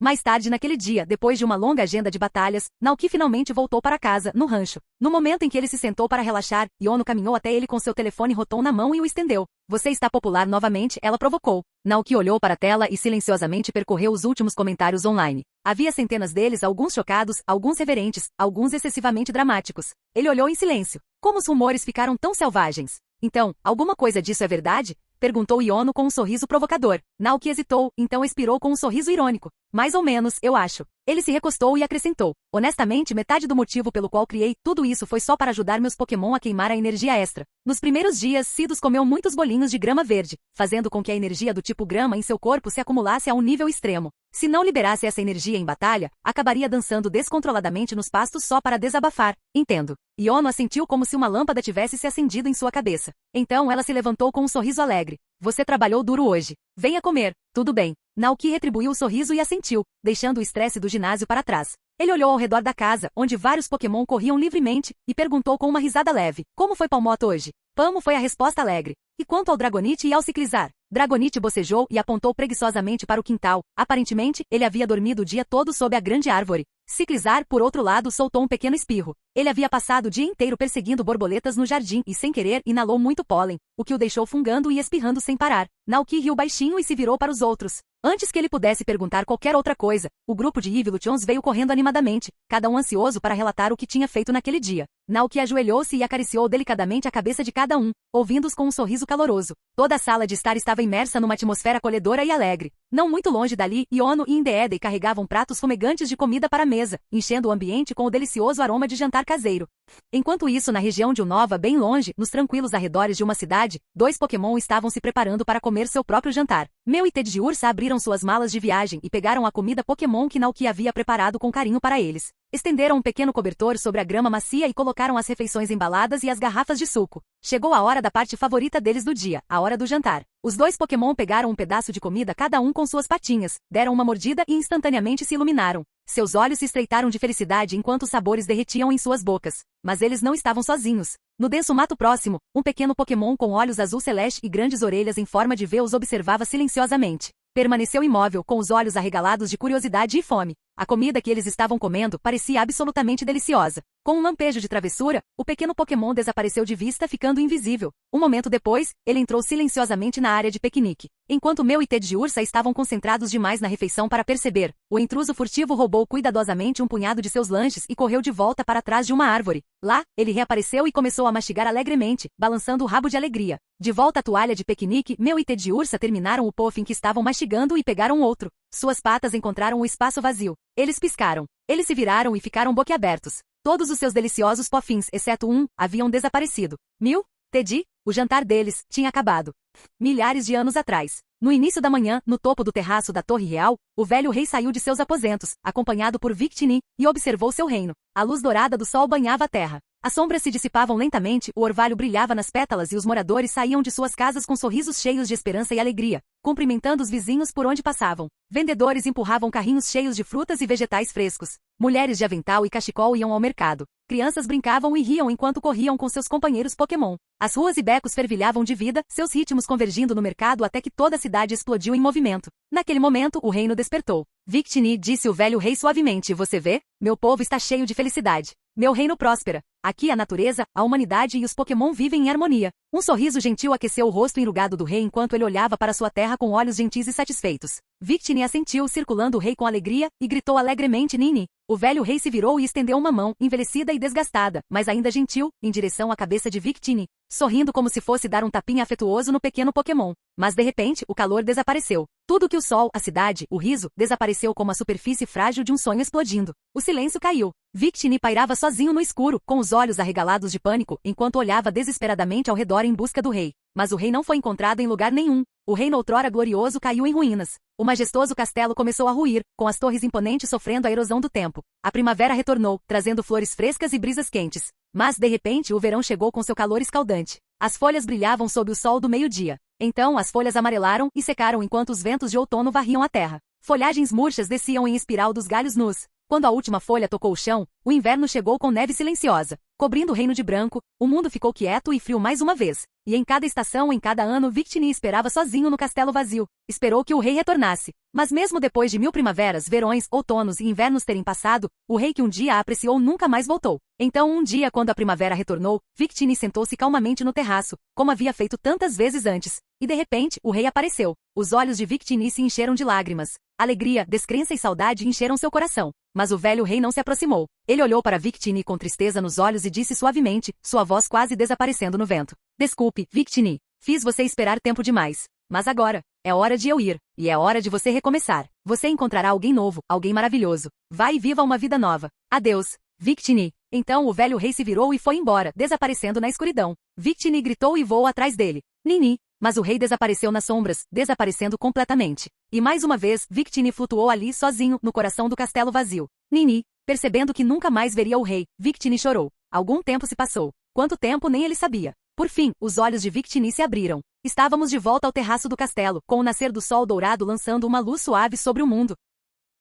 Mais tarde naquele dia, depois de uma longa agenda de batalhas, Naoki finalmente voltou para casa, no rancho. No momento em que ele se sentou para relaxar, Yono caminhou até ele com seu telefone Rotom na mão e o estendeu. Você está popular novamente, ela provocou. Naoki olhou para a tela e silenciosamente percorreu os últimos comentários online. Havia centenas deles, alguns chocados, alguns reverentes, alguns excessivamente dramáticos. Ele olhou em silêncio. Como os rumores ficaram tão selvagens? Então, alguma coisa disso é verdade? Perguntou Yono com um sorriso provocador. Naoki hesitou, então expirou com um sorriso irônico. Mais ou menos, eu acho. Ele se recostou e acrescentou. Honestamente, metade do motivo pelo qual criei tudo isso foi só para ajudar meus Pokémon a queimar a energia extra. Nos primeiros dias, Sidus comeu muitos bolinhos de grama verde, fazendo com que a energia do tipo grama em seu corpo se acumulasse a um nível extremo. Se não liberasse essa energia em batalha, acabaria dançando descontroladamente nos pastos só para desabafar. Entendo. Yono assentiu como se uma lâmpada tivesse se acendido em sua cabeça. Então ela se levantou com um sorriso alegre. Você trabalhou duro hoje. Venha comer. Tudo bem. Naoki retribuiu o sorriso e assentiu, deixando o estresse do ginásio para trás. Ele olhou ao redor da casa, onde vários Pokémon corriam livremente, e perguntou com uma risada leve. Como foi Palmotto hoje? Pamo foi a resposta alegre. E quanto ao Dragonite e ao Ciclizar? Dragonite bocejou e apontou preguiçosamente para o quintal. Aparentemente, ele havia dormido o dia todo sob a grande árvore. Ciclizar, por outro lado, soltou um pequeno espirro. Ele havia passado o dia inteiro perseguindo borboletas no jardim e, sem querer, inalou muito pólen, o que o deixou fungando e espirrando sem parar. Naoki riu baixinho e se virou para os outros. Antes que ele pudesse perguntar qualquer outra coisa, o grupo de Evolutions veio correndo animadamente, cada um ansioso para relatar o que tinha feito naquele dia. Naoki ajoelhou-se e acariciou delicadamente a cabeça de cada um, ouvindo-os com um sorriso caloroso. Toda a sala de estar estava imersa numa atmosfera acolhedora e alegre. Não muito longe dali, Yono e Indeedee carregavam pratos fumegantes de comida para a mesa, enchendo o ambiente com o delicioso aroma de jantar caseiro. Enquanto isso, na região de Unova, bem longe, nos tranquilos arredores de uma cidade, 2 Pokémon estavam se preparando para comer seu próprio jantar. Mew e Teddiursa abriram suas malas de viagem e pegaram a comida Pokémon que Naoki havia preparado com carinho para eles. Estenderam um pequeno cobertor sobre a grama macia e colocaram as refeições embaladas e as garrafas de suco. Chegou a hora da parte favorita deles do dia, a hora do jantar. Os 2 Pokémon pegaram um pedaço de comida cada um com suas patinhas, deram uma mordida e instantaneamente se iluminaram. Seus olhos se estreitaram de felicidade enquanto os sabores derretiam em suas bocas. Mas eles não estavam sozinhos. No denso mato próximo, um pequeno Pokémon com olhos azul celeste e grandes orelhas em forma de V os observava silenciosamente. Permaneceu imóvel, com os olhos arregalados de curiosidade e fome. A comida que eles estavam comendo parecia absolutamente deliciosa. Com um lampejo de travessura, o pequeno Pokémon desapareceu de vista, ficando invisível. Um momento depois, ele entrou silenciosamente na área de piquenique. Enquanto Mew e Teddiursa estavam concentrados demais na refeição para perceber, o intruso furtivo roubou cuidadosamente um punhado de seus lanches e correu de volta para trás de uma árvore. Lá, ele reapareceu e começou a mastigar alegremente, balançando o rabo de alegria. De volta à toalha de piquenique, Mew e Teddiursa terminaram o puff em que estavam mastigando e pegaram outro. Suas patas encontraram o espaço vazio. Eles piscaram. Eles se viraram e ficaram boquiabertos. Todos os seus deliciosos puffins, exceto um, haviam desaparecido. Mew, Teddy, o jantar deles tinha acabado. Milhares de anos atrás. No início da manhã, no topo do terraço da Torre Real, o velho rei saiu de seus aposentos, acompanhado por Victini, e observou seu reino. A luz dourada do sol banhava a terra. As sombras se dissipavam lentamente, o orvalho brilhava nas pétalas e os moradores saíam de suas casas com sorrisos cheios de esperança e alegria, cumprimentando os vizinhos por onde passavam. Vendedores empurravam carrinhos cheios de frutas e vegetais frescos. Mulheres de avental e cachecol iam ao mercado. Crianças brincavam e riam enquanto corriam com seus companheiros Pokémon. As ruas e becos fervilhavam de vida, seus ritmos convergindo no mercado até que toda a cidade explodiu em movimento. Naquele momento, o reino despertou. Victini, disse o velho rei suavemente, você vê? Meu povo está cheio de felicidade. Meu reino próspera. Aqui a natureza, a humanidade e os Pokémon vivem em harmonia. Um sorriso gentil aqueceu o rosto enrugado do rei enquanto ele olhava para sua terra com olhos gentis e satisfeitos. Victini assentiu, circulando o rei com alegria, e gritou alegremente Nini. O velho rei se virou e estendeu uma mão, envelhecida e desgastada, mas ainda gentil, em direção à cabeça de Victini, sorrindo como se fosse dar um tapinha afetuoso no pequeno Pokémon. Mas de repente, o calor desapareceu. Tudo que o sol, a cidade, o riso, desapareceu como a superfície frágil de um sonho explodindo. O silêncio caiu. Victini pairava sozinho no escuro, com os olhos arregalados de pânico, enquanto olhava desesperadamente ao redor em busca do rei. Mas o rei não foi encontrado em lugar nenhum. O reino outrora glorioso caiu em ruínas. O majestoso castelo começou a ruir, com as torres imponentes sofrendo a erosão do tempo. A primavera retornou, trazendo flores frescas e brisas quentes. Mas, de repente, o verão chegou com seu calor escaldante. As folhas brilhavam sob o sol do meio-dia. Então as folhas amarelaram e secaram enquanto os ventos de outono varriam a terra. Folhagens murchas desciam em espiral dos galhos nus. Quando a última folha tocou o chão, o inverno chegou com neve silenciosa, cobrindo o reino de branco. O mundo ficou quieto e frio mais uma vez. E em cada estação, em cada ano, Victini esperava sozinho no castelo vazio. Esperou que o rei retornasse. Mas mesmo depois de 1000 primaveras, verões, outonos e invernos terem passado, o rei que um dia a apreciou nunca mais voltou. Então um dia, quando a primavera retornou, Victini sentou-se calmamente no terraço, como havia feito tantas vezes antes. E de repente, o rei apareceu. Os olhos de Victini se encheram de lágrimas. Alegria, descrença e saudade encheram seu coração. Mas o velho rei não se aproximou. Ele olhou para Victini com tristeza nos olhos e disse suavemente, sua voz quase desaparecendo no vento. Desculpe, Victini. Fiz você esperar tempo demais. Mas agora, é hora de eu ir. E é hora de você recomeçar. Você encontrará alguém novo, alguém maravilhoso. Vá e viva uma vida nova. Adeus, Victini. Então o velho rei se virou e foi embora, desaparecendo na escuridão. Victini gritou e voou atrás dele. Nini. Mas o rei desapareceu nas sombras, desaparecendo completamente. E mais uma vez, Victini flutuou ali sozinho, no coração do castelo vazio. Nini, percebendo que nunca mais veria o rei, Victini chorou. Algum tempo se passou. Quanto tempo nem ele sabia. Por fim, os olhos de Victini se abriram. Estávamos de volta ao terraço do castelo, com o nascer do sol dourado lançando uma luz suave sobre o mundo.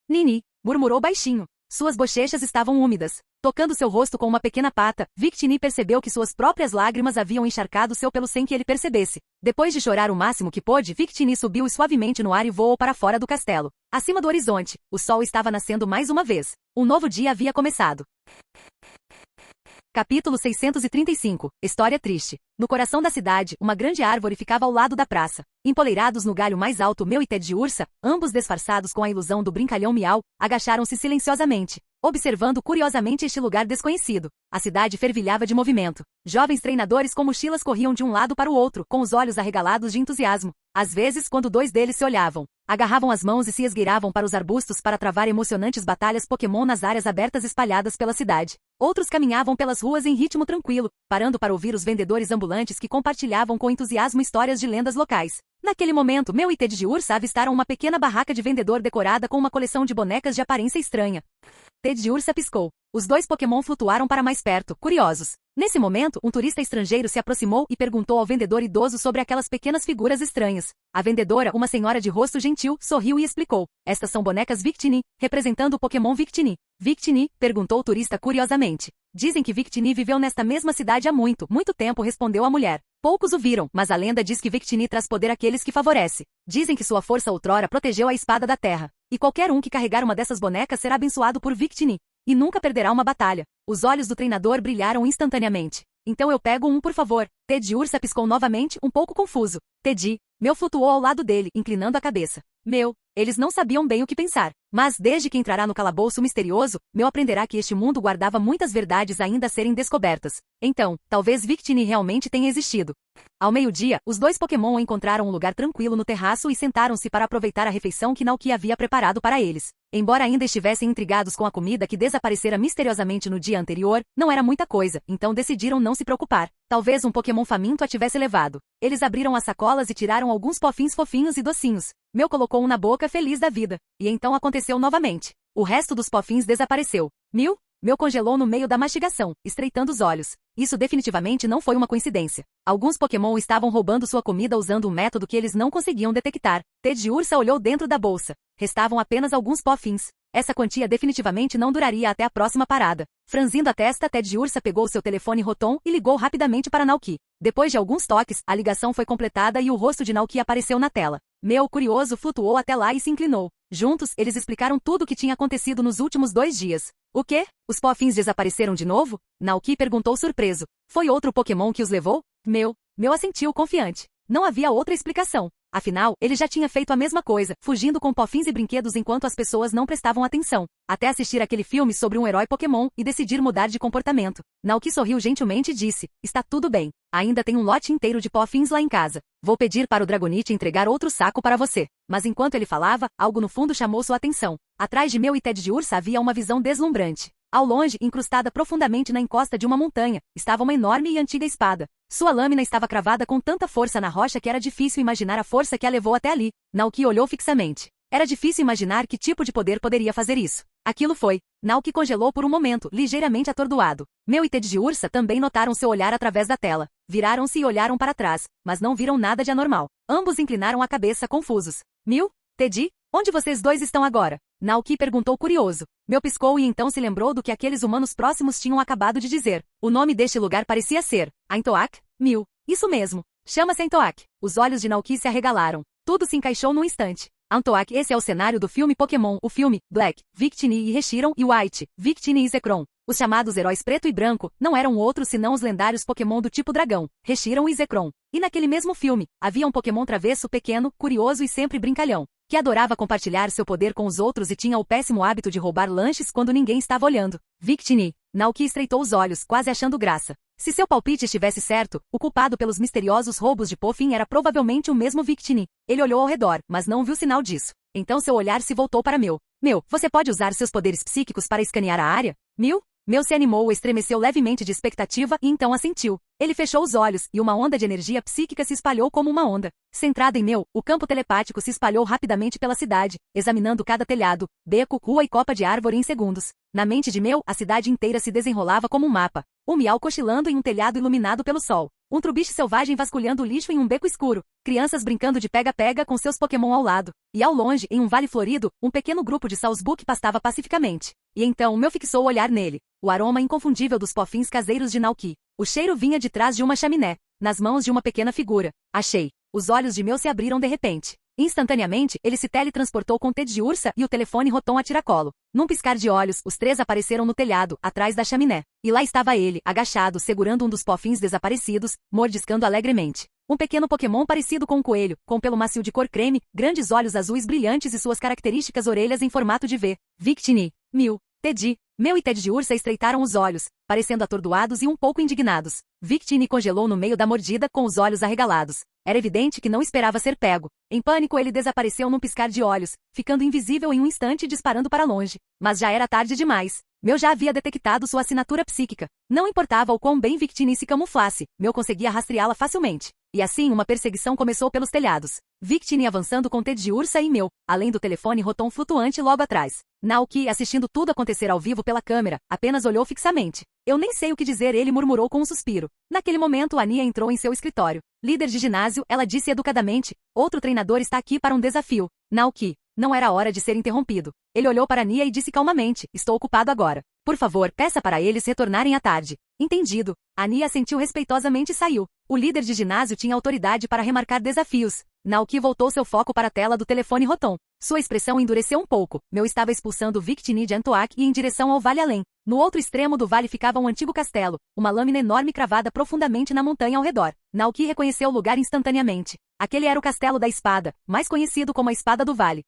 Nini, murmurou baixinho. Suas bochechas estavam úmidas. Tocando seu rosto com uma pequena pata, Victini percebeu que suas próprias lágrimas haviam encharcado seu pelo sem que ele percebesse. Depois de chorar o máximo que pôde, Victini subiu suavemente no ar e voou para fora do castelo. Acima do horizonte, o sol estava nascendo mais uma vez. Um novo dia havia começado. Capítulo 635. História triste. No coração da cidade, uma grande árvore ficava ao lado da praça. Empoleirados no galho mais alto, Meu e Ted Ursa, ambos disfarçados com a ilusão do brincalhão Miau, agacharam-se silenciosamente, observando curiosamente este lugar desconhecido. A cidade fervilhava de movimento. Jovens treinadores com mochilas corriam de um lado para o outro, com os olhos arregalados de entusiasmo. Às vezes, quando dois deles se olhavam, agarravam as mãos e se esgueiravam para os arbustos para travar emocionantes batalhas Pokémon nas áreas abertas espalhadas pela cidade. Outros caminhavam pelas ruas em ritmo tranquilo, parando para ouvir os vendedores ambulantes que compartilhavam com entusiasmo histórias de lendas locais. Naquele momento, Meu e Ted de Ursa avistaram uma pequena barraca de vendedor decorada com uma coleção de bonecas de aparência estranha. Ted de Ursa piscou. Os dois Pokémon flutuaram para mais perto, curiosos. Nesse momento, um turista estrangeiro se aproximou e perguntou ao vendedor idoso sobre aquelas pequenas figuras estranhas. A vendedora, uma senhora de rosto gentil, sorriu e explicou. Estas são bonecas Victini, representando o Pokémon Victini. Victini? Perguntou o turista curiosamente. Dizem que Victini viveu nesta mesma cidade há muito tempo, respondeu a mulher. Poucos o viram, mas a lenda diz que Victini traz poder àqueles que favorece. Dizem que sua força outrora protegeu a espada da terra. E qualquer um que carregar uma dessas bonecas será abençoado por Victini. E nunca perderá uma batalha. Os olhos do treinador brilharam instantaneamente. Então eu pego um, por favor. Ted Ursa piscou novamente, um pouco confuso. Teddy. Meu flutuou ao lado dele, inclinando a cabeça. Meu. Eles não sabiam bem o que pensar. Mas desde que entrará no calabouço misterioso, Meu aprenderá que este mundo guardava muitas verdades ainda a serem descobertas. Então, talvez Victini realmente tenha existido. Ao meio-dia, os dois Pokémon encontraram um lugar tranquilo no terraço e sentaram-se para aproveitar a refeição que Naoki havia preparado para eles. Embora ainda estivessem intrigados com a comida que desaparecera misteriosamente no dia anterior, não era muita coisa, então decidiram não se preocupar. Talvez um Pokémon faminto a tivesse levado. Eles abriram as sacolas e tiraram alguns pofins fofinhos e docinhos. Meu colocou um na boca feliz da vida. E então aconteceu novamente. O resto dos pofins desapareceu. Meu congelou no meio da mastigação, estreitando os olhos. Isso definitivamente não foi uma coincidência. Alguns Pokémon estavam roubando sua comida usando um método que eles não conseguiam detectar. Ted Ursa olhou dentro da bolsa. Restavam apenas alguns pofins. Essa quantia definitivamente não duraria até a próxima parada. Franzindo a testa, Ted Ursa pegou seu telefone Rotom e ligou rapidamente para Naoki. Depois de alguns toques, a ligação foi completada e o rosto de Naoki apareceu na tela. Meu, curioso, flutuou até lá e se inclinou. Juntos, eles explicaram tudo o que tinha acontecido nos últimos 2 dias. O quê? Os pofins desapareceram de novo? Naoki perguntou surpreso. Foi outro Pokémon que os levou? Meu assentiu confiante. Não havia outra explicação. Afinal, ele já tinha feito a mesma coisa, fugindo com pofins e brinquedos enquanto as pessoas não prestavam atenção. Até assistir aquele filme sobre um herói Pokémon e decidir mudar de comportamento. Naoki sorriu gentilmente e disse, está tudo bem. Ainda tem um lote inteiro de pofins lá em casa. Vou pedir para o Dragonite entregar outro saco para você. Mas enquanto ele falava, algo no fundo chamou sua atenção. Atrás de Meu e Ted de Ursa havia uma visão deslumbrante. Ao longe, incrustada profundamente na encosta de uma montanha, estava uma enorme e antiga espada. Sua lâmina estava cravada com tanta força na rocha que era difícil imaginar a força que a levou até ali. Naoki olhou fixamente. Era difícil imaginar que tipo de poder poderia fazer isso. Aquilo foi. Naoki congelou por um momento, ligeiramente atordoado. Meu e Ted de Ursa também notaram seu olhar através da tela. Viraram-se e olharam para trás, mas não viram nada de anormal. Ambos inclinaram a cabeça confusos. Teddy, onde vocês dois estão agora? Naoki perguntou curioso. Meu piscou e então se lembrou do que aqueles humanos próximos tinham acabado de dizer. O nome deste lugar parecia ser Aintoak, Mil. Isso mesmo. Chama-se Aintoak. Os olhos de Naoki se arregalaram. Tudo se encaixou num instante. Aintoak, esse é o cenário do filme Pokémon, o filme, Black, Victini e Reshiram e White, Victini e Zekrom. Os chamados heróis preto e branco não eram outros senão os lendários Pokémon do tipo dragão, Reshiram e Zekrom. E naquele mesmo filme, havia um Pokémon travesso pequeno, curioso e sempre brincalhão, que adorava compartilhar seu poder com os outros e tinha o péssimo hábito de roubar lanches quando ninguém estava olhando. Victini. Naoki estreitou os olhos, quase achando graça. Se seu palpite estivesse certo, o culpado pelos misteriosos roubos de Poffin era provavelmente o mesmo Victini. Ele olhou ao redor, mas não viu sinal disso. Então seu olhar se voltou para Meu. Meu, você pode usar seus poderes psíquicos para escanear a área? Meu se animou, estremeceu levemente de expectativa e então assentiu. Ele fechou os olhos e uma onda de energia psíquica se espalhou como uma onda. Centrada em Meu, o campo telepático se espalhou rapidamente pela cidade, examinando cada telhado, beco, rua e copa de árvore em segundos. Na mente de Meu, a cidade inteira se desenrolava como um mapa. Um miau cochilando em um telhado iluminado pelo sol. Um trubiche selvagem vasculhando o lixo em um beco escuro. Crianças brincando de pega-pega com seus Pokémon ao lado. E ao longe, em um vale florido, um pequeno grupo de Sawsbuck pastava pacificamente. E então Meu fixou o olhar nele. O aroma inconfundível dos pofins caseiros de Naoki. O cheiro vinha de trás de uma chaminé, nas mãos de uma pequena figura. Achei. Os olhos de Meu se abriram de repente. Instantaneamente, ele se teletransportou com Ted de Ursa e o telefone Rotom a tiracolo. Num piscar de olhos, os três apareceram no telhado, atrás da chaminé. E lá estava ele, agachado, segurando um dos pofins desaparecidos, mordiscando alegremente. Um pequeno Pokémon parecido com um coelho, com pelo macio de cor creme, grandes olhos azuis brilhantes e suas características orelhas em formato de V. Victini. Mil. Teddy. Meu e Ted de Ursa estreitaram os olhos, parecendo atordoados e um pouco indignados. Victini congelou no meio da mordida com os olhos arregalados. Era evidente que não esperava ser pego. Em pânico ele desapareceu num piscar de olhos, ficando invisível em um instante e disparando para longe. Mas já era tarde demais. Meu já havia detectado sua assinatura psíquica. Não importava o quão bem Victini se camuflasse, Meu conseguia rastreá-la facilmente. E assim uma perseguição começou pelos telhados. Victini avançando com Ted de Ursa e Meu, além do telefone Rotom flutuante logo atrás. Naoki, assistindo tudo acontecer ao vivo pela câmera, apenas olhou fixamente. Eu nem sei o que dizer, ele murmurou com um suspiro. Naquele momento Ania entrou em seu escritório. Líder de ginásio, ela disse educadamente, outro treinador está aqui para um desafio. Naoki. Não era hora de ser interrompido. Ele olhou para Ania e disse calmamente, estou ocupado agora. Por favor, peça para eles retornarem à tarde. Entendido. Ania assentiu respeitosamente e saiu. O líder de ginásio tinha autoridade para remarcar desafios. Naoki voltou seu foco para a tela do telefone Rotom. Sua expressão endureceu um pouco. Meu estava expulsando Victini de Aintoak e em direção ao vale além. No outro extremo do vale ficava um antigo castelo, uma lâmina enorme cravada profundamente na montanha ao redor. Naoki reconheceu o lugar instantaneamente. Aquele era o Castelo da Espada, mais conhecido como a Espada do Vale.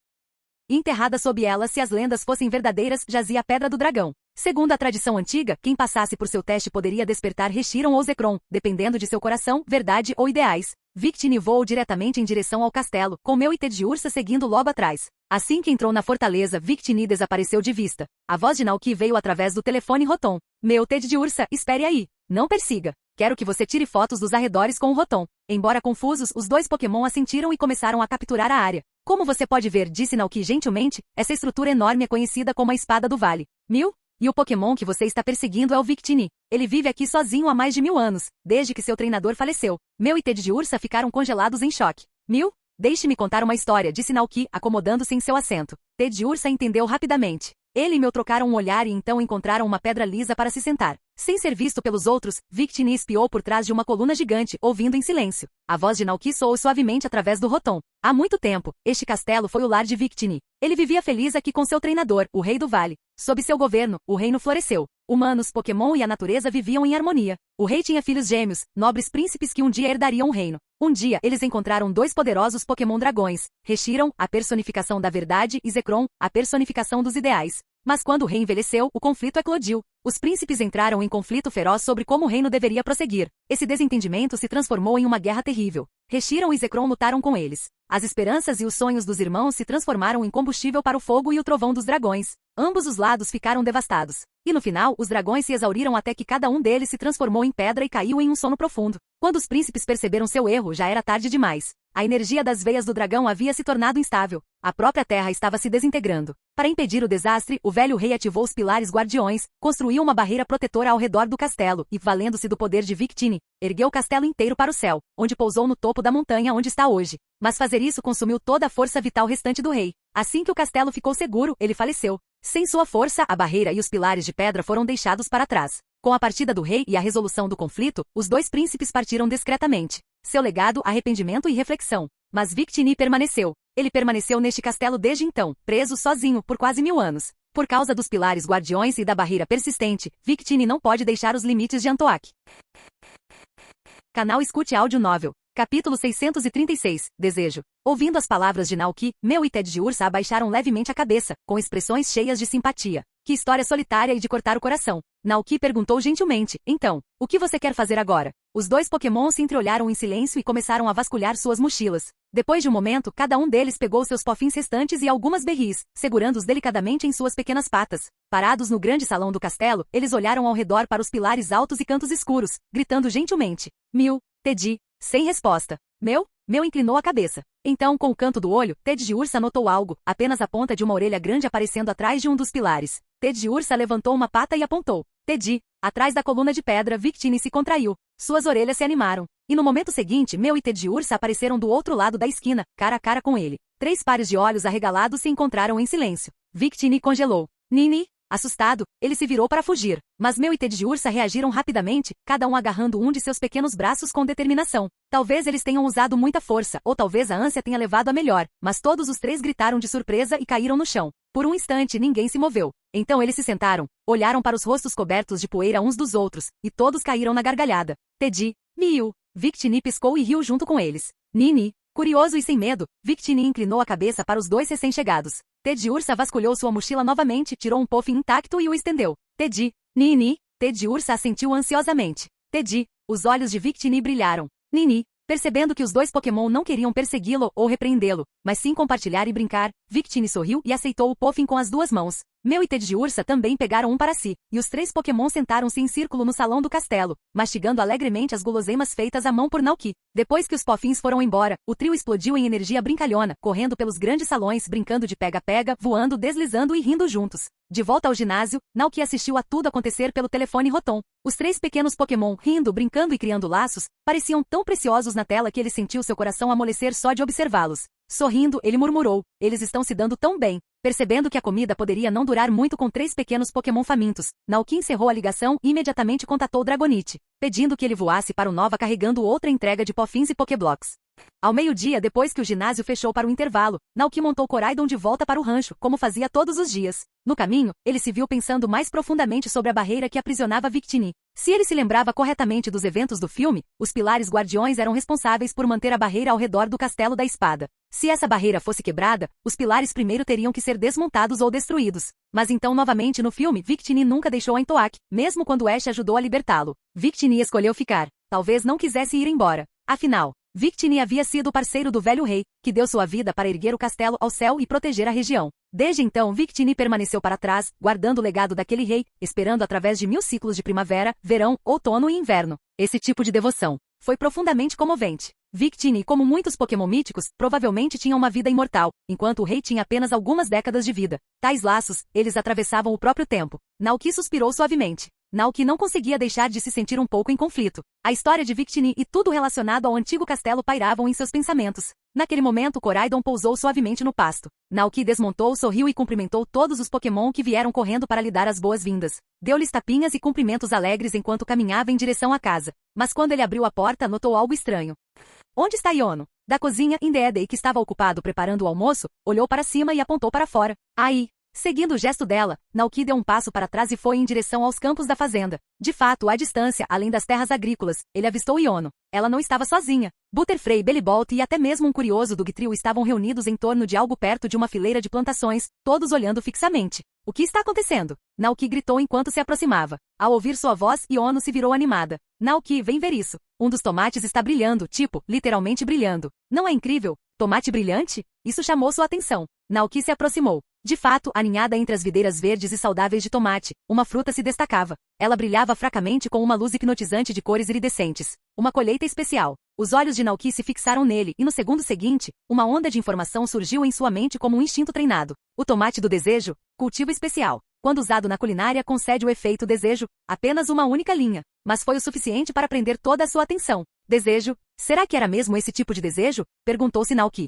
E enterrada sob ela, se as lendas fossem verdadeiras, jazia a Pedra do Dragão. Segundo a tradição antiga, quem passasse por seu teste poderia despertar Reshiram ou Zekrom, dependendo de seu coração, verdade ou ideais. Victini voou diretamente em direção ao castelo, com Meu e Ted de Ursa seguindo logo atrás. Assim que entrou na fortaleza, Victini desapareceu de vista. A voz de Naoki veio através do telefone Rotom. Meu Ted de Ursa, espere aí. Não persiga. Quero que você tire fotos dos arredores com o Rotom. Embora confusos, os dois Pokémon assentiram e começaram a capturar a área. Como você pode ver, disse Naoki gentilmente, essa estrutura enorme é conhecida como a Espada do Vale. Mil? E o Pokémon que você está perseguindo é o Victini. Ele vive aqui sozinho há mais de 1000 anos, desde que seu treinador faleceu. Meu e Ted de Ursa ficaram congelados em choque. Mil? Deixe-me contar uma história, disse Naoki, acomodando-se em seu assento. Ted de Ursa entendeu rapidamente. Ele e Meu trocaram um olhar e então encontraram uma pedra lisa para se sentar. Sem ser visto pelos outros, Victini espiou por trás de uma coluna gigante, ouvindo em silêncio. A voz de Naoki soou suavemente através do Rotom. Há muito tempo, este castelo foi o lar de Victini. Ele vivia feliz aqui com seu treinador, o Rei do Vale. Sob seu governo, o reino floresceu. Humanos, Pokémon e a natureza viviam em harmonia. O rei tinha filhos gêmeos, nobres príncipes que um dia herdariam o reino. Um dia, eles encontraram dois poderosos Pokémon dragões, Reshiram, a personificação da verdade, e Zekrom, a personificação dos ideais. Mas quando o rei envelheceu, o conflito eclodiu. Os príncipes entraram em conflito feroz sobre como o reino deveria prosseguir. Esse desentendimento se transformou em uma guerra terrível. Reshiram e Zekrom lutaram com eles. As esperanças e os sonhos dos irmãos se transformaram em combustível para o fogo e o trovão dos dragões. Ambos os lados ficaram devastados. E no final, os dragões se exauriram até que cada um deles se transformou em pedra e caiu em um sono profundo. Quando os príncipes perceberam seu erro, já era tarde demais. A energia das veias do dragão havia se tornado instável. A própria terra estava se desintegrando. Para impedir o desastre, o velho rei ativou os pilares guardiões, construiu construiu uma barreira protetora ao redor do castelo e, valendo-se do poder de Victini, ergueu o castelo inteiro para o céu, onde pousou no topo da montanha onde está hoje. Mas fazer isso consumiu toda a força vital restante do rei. Assim que o castelo ficou seguro, ele faleceu. Sem sua força, a barreira e os pilares de pedra foram deixados para trás. Com a partida do rei e a resolução do conflito, os dois príncipes partiram discretamente. Seu legado, arrependimento e reflexão. Mas Victini permaneceu. Ele permaneceu neste castelo desde então, preso sozinho por quase 1000 anos. Por causa dos pilares guardiões e da barreira persistente, Victini não pode deixar os limites de Antoak. Canal Escute Áudio Novel. Capítulo 636. Desejo. Ouvindo as palavras de Naoki, Meu e Ted de Ursa abaixaram levemente a cabeça, com expressões cheias de simpatia. Que história solitária e de cortar o coração. Naoki perguntou gentilmente, então, o que você quer fazer agora? Os dois Pokémon se entreolharam em silêncio e começaram a vasculhar suas mochilas. Depois de um momento, cada um deles pegou seus pofins restantes e algumas berris, segurando-os delicadamente em suas pequenas patas. Parados no grande salão do castelo, eles olharam ao redor para os pilares altos e cantos escuros, gritando gentilmente. Mew, Teddy. Sem resposta. Meu inclinou a cabeça. Então, com o canto do olho, Ted de Ursa notou algo, apenas a ponta de uma orelha grande aparecendo atrás de um dos pilares. Ted de Ursa levantou uma pata e apontou. Teddy. Atrás da coluna de pedra, Victini se contraiu. Suas orelhas se animaram. E no momento seguinte, Meu e Ted de Ursa apareceram do outro lado da esquina, cara a cara com ele. 3 pares de olhos arregalados se encontraram em silêncio. Victini congelou. Nini. Assustado, ele se virou para fugir. Mas Meu e Ted de Ursa reagiram rapidamente, cada um agarrando um de seus pequenos braços com determinação. Talvez eles tenham usado muita força, ou talvez a ânsia tenha levado a melhor, mas todos os 3 gritaram de surpresa e caíram no chão. Por um instante ninguém se moveu. Então eles se sentaram, olharam para os rostos cobertos de poeira uns dos outros, e todos caíram na gargalhada. Teddy, Miu. Victini piscou e riu junto com eles. Nini. Curioso e sem medo, Victini inclinou a cabeça para os dois recém-chegados. Ted de Ursa vasculhou sua mochila novamente, tirou um puff intacto e o estendeu. Teddy. Nini. Ted de Ursa assentiu ansiosamente. Teddy. Os olhos de Victini brilharam. Nini. Percebendo que os dois Pokémon não queriam persegui-lo ou repreendê-lo, mas sim compartilhar e brincar, Victini sorriu e aceitou o puffin com as 2 mãos. Meu e Ted de Ursa também pegaram um para si, e os 3 Pokémon sentaram-se em círculo no salão do castelo, mastigando alegremente as guloseimas feitas à mão por Naoki. Depois que os puffins foram embora, o trio explodiu em energia brincalhona, correndo pelos grandes salões, brincando de pega-pega, voando, deslizando e rindo juntos. De volta ao ginásio, Naoki assistiu a tudo acontecer pelo telefone Rotom. Os 3 pequenos Pokémon, rindo, brincando e criando laços, pareciam tão preciosos na tela que ele sentiu seu coração amolecer só de observá-los. Sorrindo, ele murmurou, eles estão se dando tão bem. Percebendo que a comida poderia não durar muito com 3 pequenos Pokémon famintos, Naoki encerrou a ligação e imediatamente contatou Dragonite, pedindo que ele voasse para o Nova carregando outra entrega de Pofins e Pokéblocks. Ao meio-dia, depois que o ginásio fechou para o intervalo, Naoki montou Koraidon de volta para o rancho, como fazia todos os dias. No caminho, ele se viu pensando mais profundamente sobre a barreira que aprisionava Victini. Se ele se lembrava corretamente dos eventos do filme, os pilares guardiões eram responsáveis por manter a barreira ao redor do Castelo da Espada. Se essa barreira fosse quebrada, os pilares primeiro teriam que ser desmontados ou destruídos. Mas então novamente no filme, Victini nunca deixou Antoak, mesmo quando Ash ajudou a libertá-lo. Victini escolheu ficar. Talvez não quisesse ir embora. Afinal, Victini havia sido o parceiro do velho rei, que deu sua vida para erguer o castelo ao céu e proteger a região. Desde então, Victini permaneceu para trás, guardando o legado daquele rei, esperando através de 1000 ciclos de primavera, verão, outono e inverno. Esse tipo de devoção foi profundamente comovente. Victini, como muitos Pokémon míticos, provavelmente tinha uma vida imortal, enquanto o rei tinha apenas algumas décadas de vida. Tais laços, eles atravessavam o próprio tempo. Naoki suspirou suavemente. Naoki não conseguia deixar de se sentir um pouco em conflito. A história de Victini e tudo relacionado ao antigo castelo pairavam em seus pensamentos. Naquele momento, Koraidon pousou suavemente no pasto. Naoki desmontou, sorriu e cumprimentou todos os Pokémon que vieram correndo para lhe dar as boas-vindas. Deu-lhes tapinhas e cumprimentos alegres enquanto caminhava em direção à casa. Mas quando ele abriu a porta, notou algo estranho. Onde está Iono? Da cozinha, Indeedee, que estava ocupado preparando o almoço, olhou para cima e apontou para fora. Aí! Seguindo o gesto dela, Naoki deu um passo para trás e foi em direção aos campos da fazenda. De fato, à distância, além das terras agrícolas, ele avistou Iono. Ela não estava sozinha. Butterfree, Bellibolt e até mesmo um curioso Dugtrio estavam reunidos em torno de algo perto de uma fileira de plantações, todos olhando fixamente. O que está acontecendo? Naoki gritou enquanto se aproximava. Ao ouvir sua voz, Iono se virou animada. Naoki, vem ver isso. Um dos tomates está brilhando, tipo, literalmente brilhando. Não é incrível? Tomate brilhante? Isso chamou sua atenção. Naoki se aproximou. De fato, aninhada entre as videiras verdes e saudáveis de tomate, uma fruta se destacava. Ela brilhava fracamente com uma luz hipnotizante de cores iridescentes. Uma colheita especial. Os olhos de Naoki se fixaram nele e no segundo seguinte, uma onda de informação surgiu em sua mente como um instinto treinado. O tomate do desejo, cultivo especial. quando usado na culinária, concede o efeito desejo, apenas uma única linha. Mas foi o suficiente para prender toda a sua atenção. Desejo? Será que era mesmo esse tipo de desejo? Perguntou-se Naoki.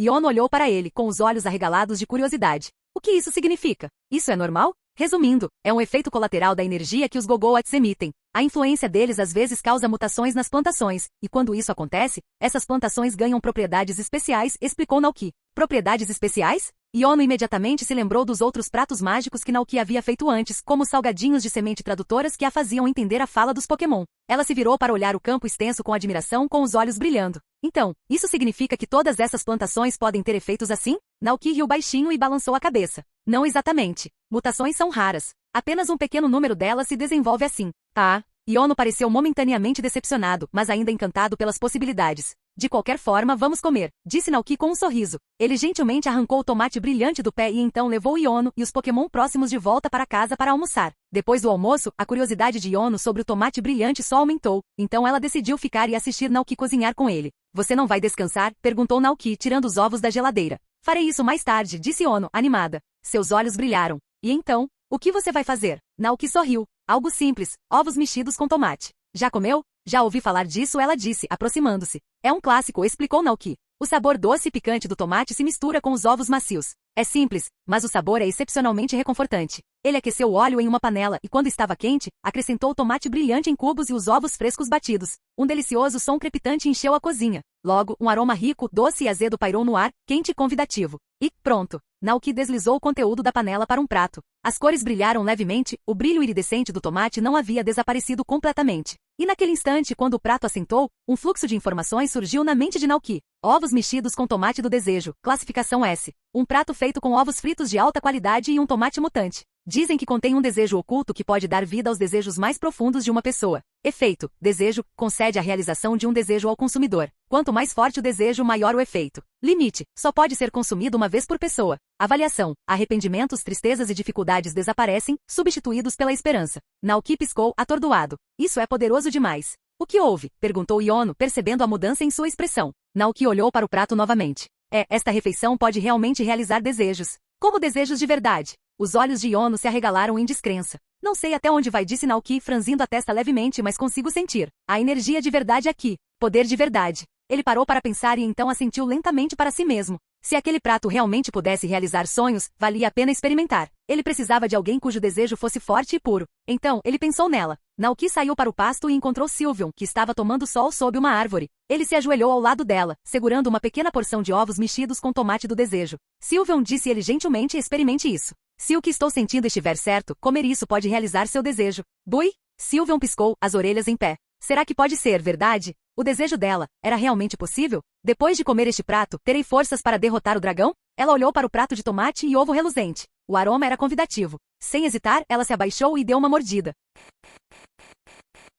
Yono olhou para ele, com os olhos arregalados de curiosidade. O que isso significa? Isso é normal? Resumindo, é um efeito colateral da energia que os Gogoats emitem. A influência deles às vezes causa mutações nas plantações, e quando isso acontece, essas plantações ganham propriedades especiais, explicou Naoki. Propriedades especiais? Yono imediatamente se lembrou dos outros pratos mágicos que Naoki havia feito antes, como os salgadinhos de semente tradutoras que a faziam entender a fala dos Pokémon. Ela se virou para olhar o campo extenso com admiração, com os olhos brilhando. Então, isso significa que todas essas plantações podem ter efeitos assim? Naoki riu baixinho e balançou a cabeça. Não exatamente. Mutações são raras. Apenas um pequeno número delas se desenvolve assim. Ah, Yono pareceu momentaneamente decepcionado, mas ainda encantado pelas possibilidades. De qualquer forma, vamos comer, disse Naoki com um sorriso. Ele gentilmente arrancou o tomate brilhante do pé e então levou Yono e os Pokémon próximos de volta para casa para almoçar. Depois do almoço, a curiosidade de Yono sobre o tomate brilhante só aumentou, então ela decidiu ficar e assistir Naoki cozinhar com ele. Você não vai descansar? Perguntou Naoki, tirando os ovos da geladeira. Farei isso mais tarde, disse Yono, animada. Seus olhos brilharam. E então? O que você vai fazer? Naoki sorriu. Algo simples, ovos mexidos com tomate. Já comeu? Já ouvi falar disso, ela disse, aproximando-se. É um clássico, explicou Naoki. O sabor doce e picante do tomate se mistura com os ovos macios. É simples, mas o sabor é excepcionalmente reconfortante. Ele aqueceu o óleo em uma panela e, quando estava quente, acrescentou o tomate brilhante em cubos e os ovos frescos batidos. Um delicioso som crepitante encheu a cozinha. Logo, um aroma rico, doce e azedo pairou no ar, quente e convidativo. E, pronto! Naoki deslizou o conteúdo da panela para um prato. As cores brilharam levemente, o brilho iridescente do tomate não havia desaparecido completamente. E naquele instante, quando o prato assentou, um fluxo de informações surgiu na mente de Naoki. Ovos mexidos com tomate do desejo, classificação S. Um prato feito com ovos fritos de alta qualidade e um tomate mutante. Dizem que contém um desejo oculto que pode dar vida aos desejos mais profundos de uma pessoa. Efeito: desejo, concede a realização de um desejo ao consumidor. Quanto mais forte o desejo, maior o efeito. Limite: só pode ser consumido uma vez por pessoa. Avaliação: arrependimentos, tristezas e dificuldades desaparecem, substituídos pela esperança. Naoki piscou, atordoado. Isso é poderoso demais. O que houve? Perguntou Yono, percebendo a mudança em sua expressão. Naoki olhou para o prato novamente. Esta refeição pode realmente realizar desejos. Como desejos de verdade. Os olhos de Yono se arregalaram em descrença. Não sei até onde vai, disse Naoki, franzindo a testa levemente, mas consigo sentir. A energia de verdade aqui. Poder de verdade. Ele parou para pensar e então assentiu lentamente para si mesmo. Se aquele prato realmente pudesse realizar sonhos, valia a pena experimentar. Ele precisava de alguém cujo desejo fosse forte e puro. Então, ele pensou nela. Naoki saiu para o pasto e encontrou Sylveon, que estava tomando sol sob uma árvore. Ele se ajoelhou ao lado dela, segurando uma pequena porção de ovos mexidos com tomate do desejo. Sylveon, disse ele gentilmente, experimente isso. Se o que estou sentindo estiver certo, comer isso pode realizar seu desejo. Bui! Sylveon piscou, as orelhas em pé. Será que pode ser verdade? O desejo dela, era realmente possível? Depois de comer este prato, terei forças para derrotar o dragão? Ela olhou para o prato de tomate e ovo reluzente. O aroma era convidativo. Sem hesitar, ela se abaixou e deu uma mordida.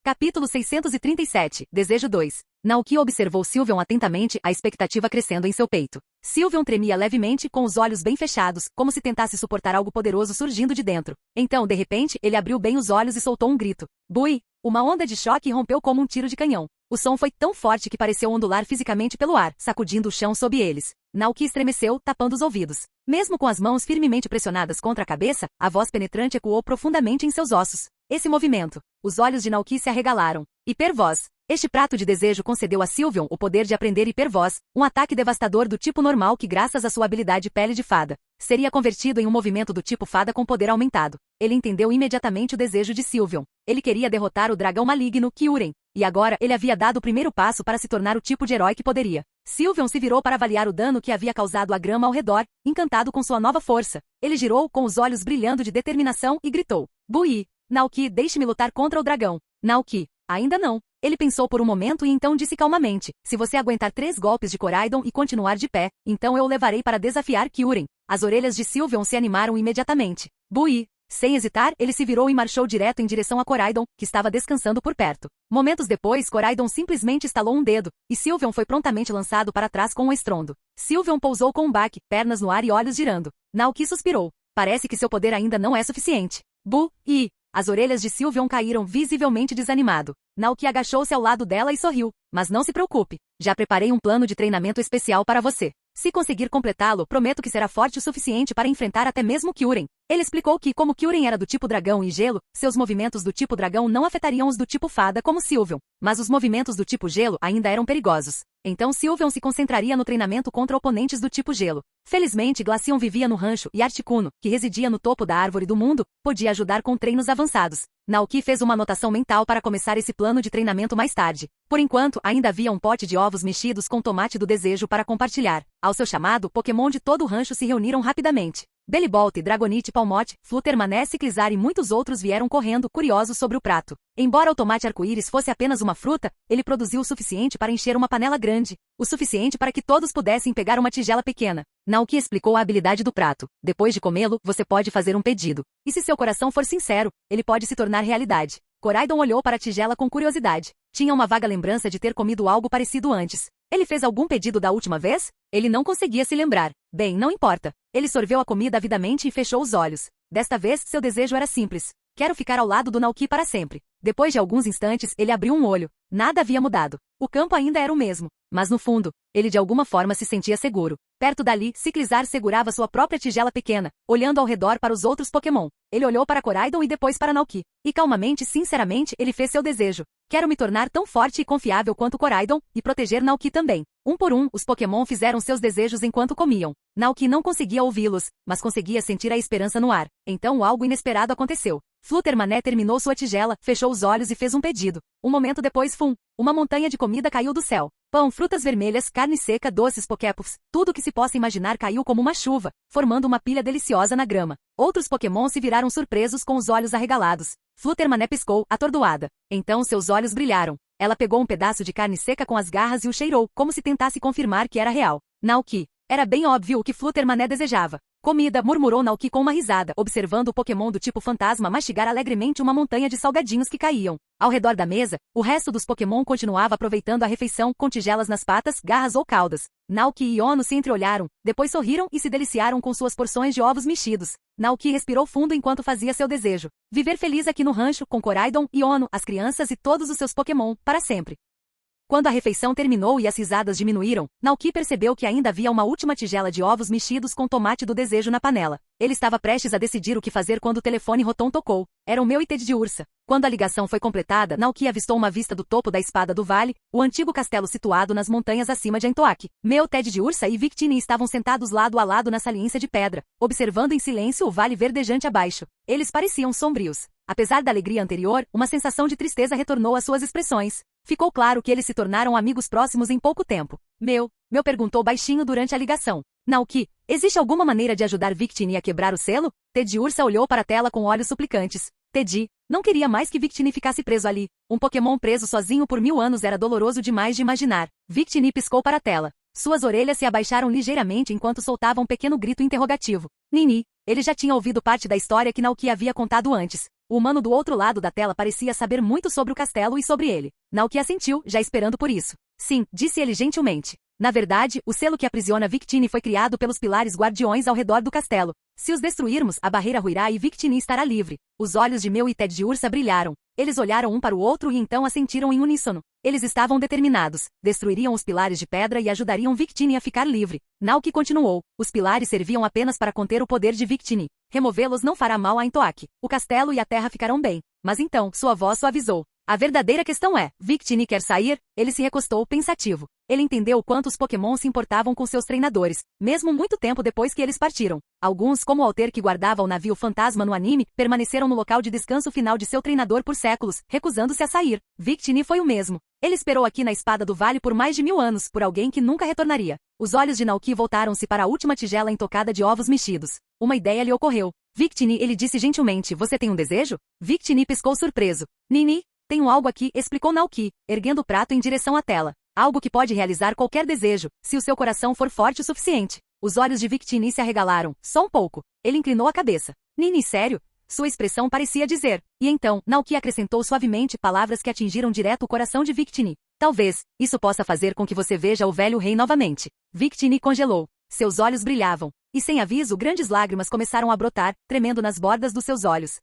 Capítulo 637, Desejo 2. Naoki observou Sylveon atentamente, a expectativa crescendo em seu peito. Sylveon tremia levemente, com os olhos bem fechados, como se tentasse suportar algo poderoso surgindo de dentro. Então, de repente, ele abriu bem os olhos e soltou um grito. Bui! Uma onda de choque rompeu como um tiro de canhão. O som foi tão forte que pareceu ondular fisicamente pelo ar, sacudindo o chão sob eles. Naoki estremeceu, tapando os ouvidos. Mesmo com as mãos firmemente pressionadas contra a cabeça, a voz penetrante ecoou profundamente em seus ossos. Esse movimento. Os olhos de Naoki se arregalaram. Hipervoz. Este prato de desejo concedeu a Sylveon o poder de aprender hipervoz, um ataque devastador do tipo normal que, graças à sua habilidade pele de fada, seria convertido em um movimento do tipo fada com poder aumentado. Ele entendeu imediatamente o desejo de Sylveon. Ele queria derrotar o dragão maligno, Kyurem. E agora, ele havia dado o primeiro passo para se tornar o tipo de herói que poderia. Sylveon se virou para avaliar o dano que havia causado à grama ao redor, encantado com sua nova força. Ele girou, com os olhos brilhando de determinação, e gritou. Bui! Naoki, deixe-me lutar contra o dragão. Naoki. Ainda não. Ele pensou por um momento e então disse calmamente. Se você aguentar 3 golpes de Koraidon e continuar de pé, então eu o levarei para desafiar Kyurem. As orelhas de Sylveon se animaram imediatamente. Bui! Sem hesitar, ele se virou e marchou direto em direção a Koraidon, que estava descansando por perto. Momentos depois, Koraidon simplesmente estalou um dedo, e Sylveon foi prontamente lançado para trás com um estrondo. Sylveon pousou com um baque, pernas no ar e olhos girando. Naoki suspirou. Parece que seu poder ainda não é suficiente. As orelhas de Sylveon caíram visivelmente desanimado. Naoki agachou-se ao lado dela e sorriu. Mas não se preocupe. Já preparei um plano de treinamento especial para você. Se conseguir completá-lo, prometo que será forte o suficiente para enfrentar até mesmo Kyurem. Ele explicou que, como Kyurem era do tipo dragão e gelo, seus movimentos do tipo dragão não afetariam os do tipo fada como Sylveon, mas os movimentos do tipo gelo ainda eram perigosos. Então Sylveon se concentraria no treinamento contra oponentes do tipo gelo. Felizmente Glaceon vivia no rancho e Articuno, que residia no topo da árvore do mundo, podia ajudar com treinos avançados. Naoki fez uma anotação mental para começar esse plano de treinamento mais tarde. Por enquanto, ainda havia um pote de ovos mexidos com tomate do desejo para compartilhar. Ao seu chamado, Pokémon de todo o rancho se reuniram rapidamente. Bellibolt, Dragonite, Palmote, Fluttermané, Ciclizar e muitos outros vieram correndo, curiosos sobre o prato. Embora o tomate arco-íris fosse apenas uma fruta, ele produziu o suficiente para encher uma panela grande, o suficiente para que todos pudessem pegar uma tigela pequena. Naoki explicou a habilidade do prato. Depois de comê-lo, você pode fazer um pedido. E se seu coração for sincero, ele pode se tornar realidade. Koraidon olhou para a tigela com curiosidade. Tinha uma vaga lembrança de ter comido algo parecido antes. Ele fez algum pedido da última vez? Ele não conseguia se lembrar. Bem, não importa. Ele sorveu a comida avidamente e fechou os olhos. Desta vez, seu desejo era simples. Quero ficar ao lado do Naoki para sempre. Depois de alguns instantes, ele abriu um olho. Nada havia mudado. O campo ainda era o mesmo. Mas no fundo, ele de alguma forma se sentia seguro. Perto dali, Ciclizar segurava sua própria tigela pequena, olhando ao redor para os outros Pokémon. Ele olhou para Koraidon e depois para Naoki. E calmamente, sinceramente, ele fez seu desejo. Quero me tornar tão forte e confiável quanto Koraidon, e proteger Naoki também. Um por um, os Pokémon fizeram seus desejos enquanto comiam. Naoki não conseguia ouvi-los, mas conseguia sentir a esperança no ar. Então algo inesperado aconteceu. Fluttermané terminou sua tigela, fechou os olhos e fez um pedido. Um momento depois, uma montanha de comida caiu do céu. Pão, frutas vermelhas, carne seca, doces, Poképuffs, tudo que se possa imaginar caiu como uma chuva, formando uma pilha deliciosa na grama. Outros Pokémon se viraram surpresos com os olhos arregalados. Fluttermané piscou, atordoada. Então seus olhos brilharam. Ela pegou um pedaço de carne seca com as garras e o cheirou, como se tentasse confirmar que era real. Naoki. Era bem óbvio o que Fluttermané desejava. Comida, murmurou Naoki com uma risada, observando o Pokémon do tipo fantasma mastigar alegremente uma montanha de salgadinhos que caíam. Ao redor da mesa, o resto dos Pokémon continuava aproveitando a refeição com tigelas nas patas, garras ou caudas. Naoki e Iono se entreolharam, depois sorriram e se deliciaram com suas porções de ovos mexidos. Naoki respirou fundo enquanto fazia seu desejo. Viver feliz aqui no rancho, com Koraidon, Iono, as crianças e todos os seus Pokémon, para sempre. Quando a refeição terminou e as risadas diminuíram, Naoki percebeu que ainda havia uma última tigela de ovos mexidos com tomate do desejo na panela. Ele estava prestes a decidir o que fazer quando o telefone Rotom tocou. Era o meu Ted de Ursa. Quando a ligação foi completada, Naoki avistou uma vista do topo da Espada do Vale, o antigo castelo situado nas montanhas acima de Antoak. Meu Ted de Ursa e Victini estavam sentados lado a lado na saliência de pedra, observando em silêncio o vale verdejante abaixo. Eles pareciam sombrios. Apesar da alegria anterior, uma sensação de tristeza retornou às suas expressões. Ficou claro que eles se tornaram amigos próximos em pouco tempo. Meu perguntou baixinho durante a ligação. Naoki, existe alguma maneira de ajudar Victini a quebrar o selo? Ted Ursa olhou para a tela com olhos suplicantes. Teddy não queria mais que Victini ficasse preso ali. Um Pokémon preso sozinho por 1000 anos era doloroso demais de imaginar. Victini piscou para a tela. Suas orelhas se abaixaram ligeiramente enquanto soltava um pequeno grito interrogativo. Nini. Ele já tinha ouvido parte da história que Naoki havia contado antes. O humano do outro lado da tela parecia saber muito sobre o castelo e sobre ele. Naoki assentiu, já esperando por isso. Sim, disse ele gentilmente. Na verdade, o selo que aprisiona Victini foi criado pelos pilares guardiões ao redor do castelo. Se os destruirmos, a barreira ruirá e Victini estará livre. Os olhos de Meu e Ted de Ursa brilharam. Eles olharam um para o outro e então assentiram em uníssono. Eles estavam determinados. Destruiriam os pilares de pedra e ajudariam Victini a ficar livre. Naoki continuou. Os pilares serviam apenas para conter o poder de Victini. Removê-los não fará mal a Antoak. O castelo e a terra ficarão bem. Mas então, sua voz suavizou. A verdadeira questão é, Victini quer sair? Ele se recostou pensativo. Ele entendeu o quanto os Pokémon se importavam com seus treinadores, mesmo muito tempo depois que eles partiram. Alguns, como o Alter que guardava o navio fantasma no anime, permaneceram no local de descanso final de seu treinador por séculos, recusando-se a sair. Victini foi o mesmo. Ele esperou aqui na Espada do Vale por mais de 1000 anos, por alguém que nunca retornaria. Os olhos de Naoki voltaram-se para a última tigela intocada de ovos mexidos. Uma ideia lhe ocorreu. Victini, ele disse gentilmente, você tem um desejo? Victini piscou surpreso. Nini? Tenho algo aqui, explicou Naoki, erguendo o prato em direção à tela. Algo que pode realizar qualquer desejo, se o seu coração for forte o suficiente. Os olhos de Victini se arregalaram, só um pouco. Ele inclinou a cabeça. Nini, sério? Sua expressão parecia dizer. E então, Naoki acrescentou suavemente palavras que atingiram direto o coração de Victini. Talvez, isso possa fazer com que você veja o velho rei novamente. Victini congelou. Seus olhos brilhavam. E sem aviso, grandes lágrimas começaram a brotar, tremendo nas bordas dos seus olhos.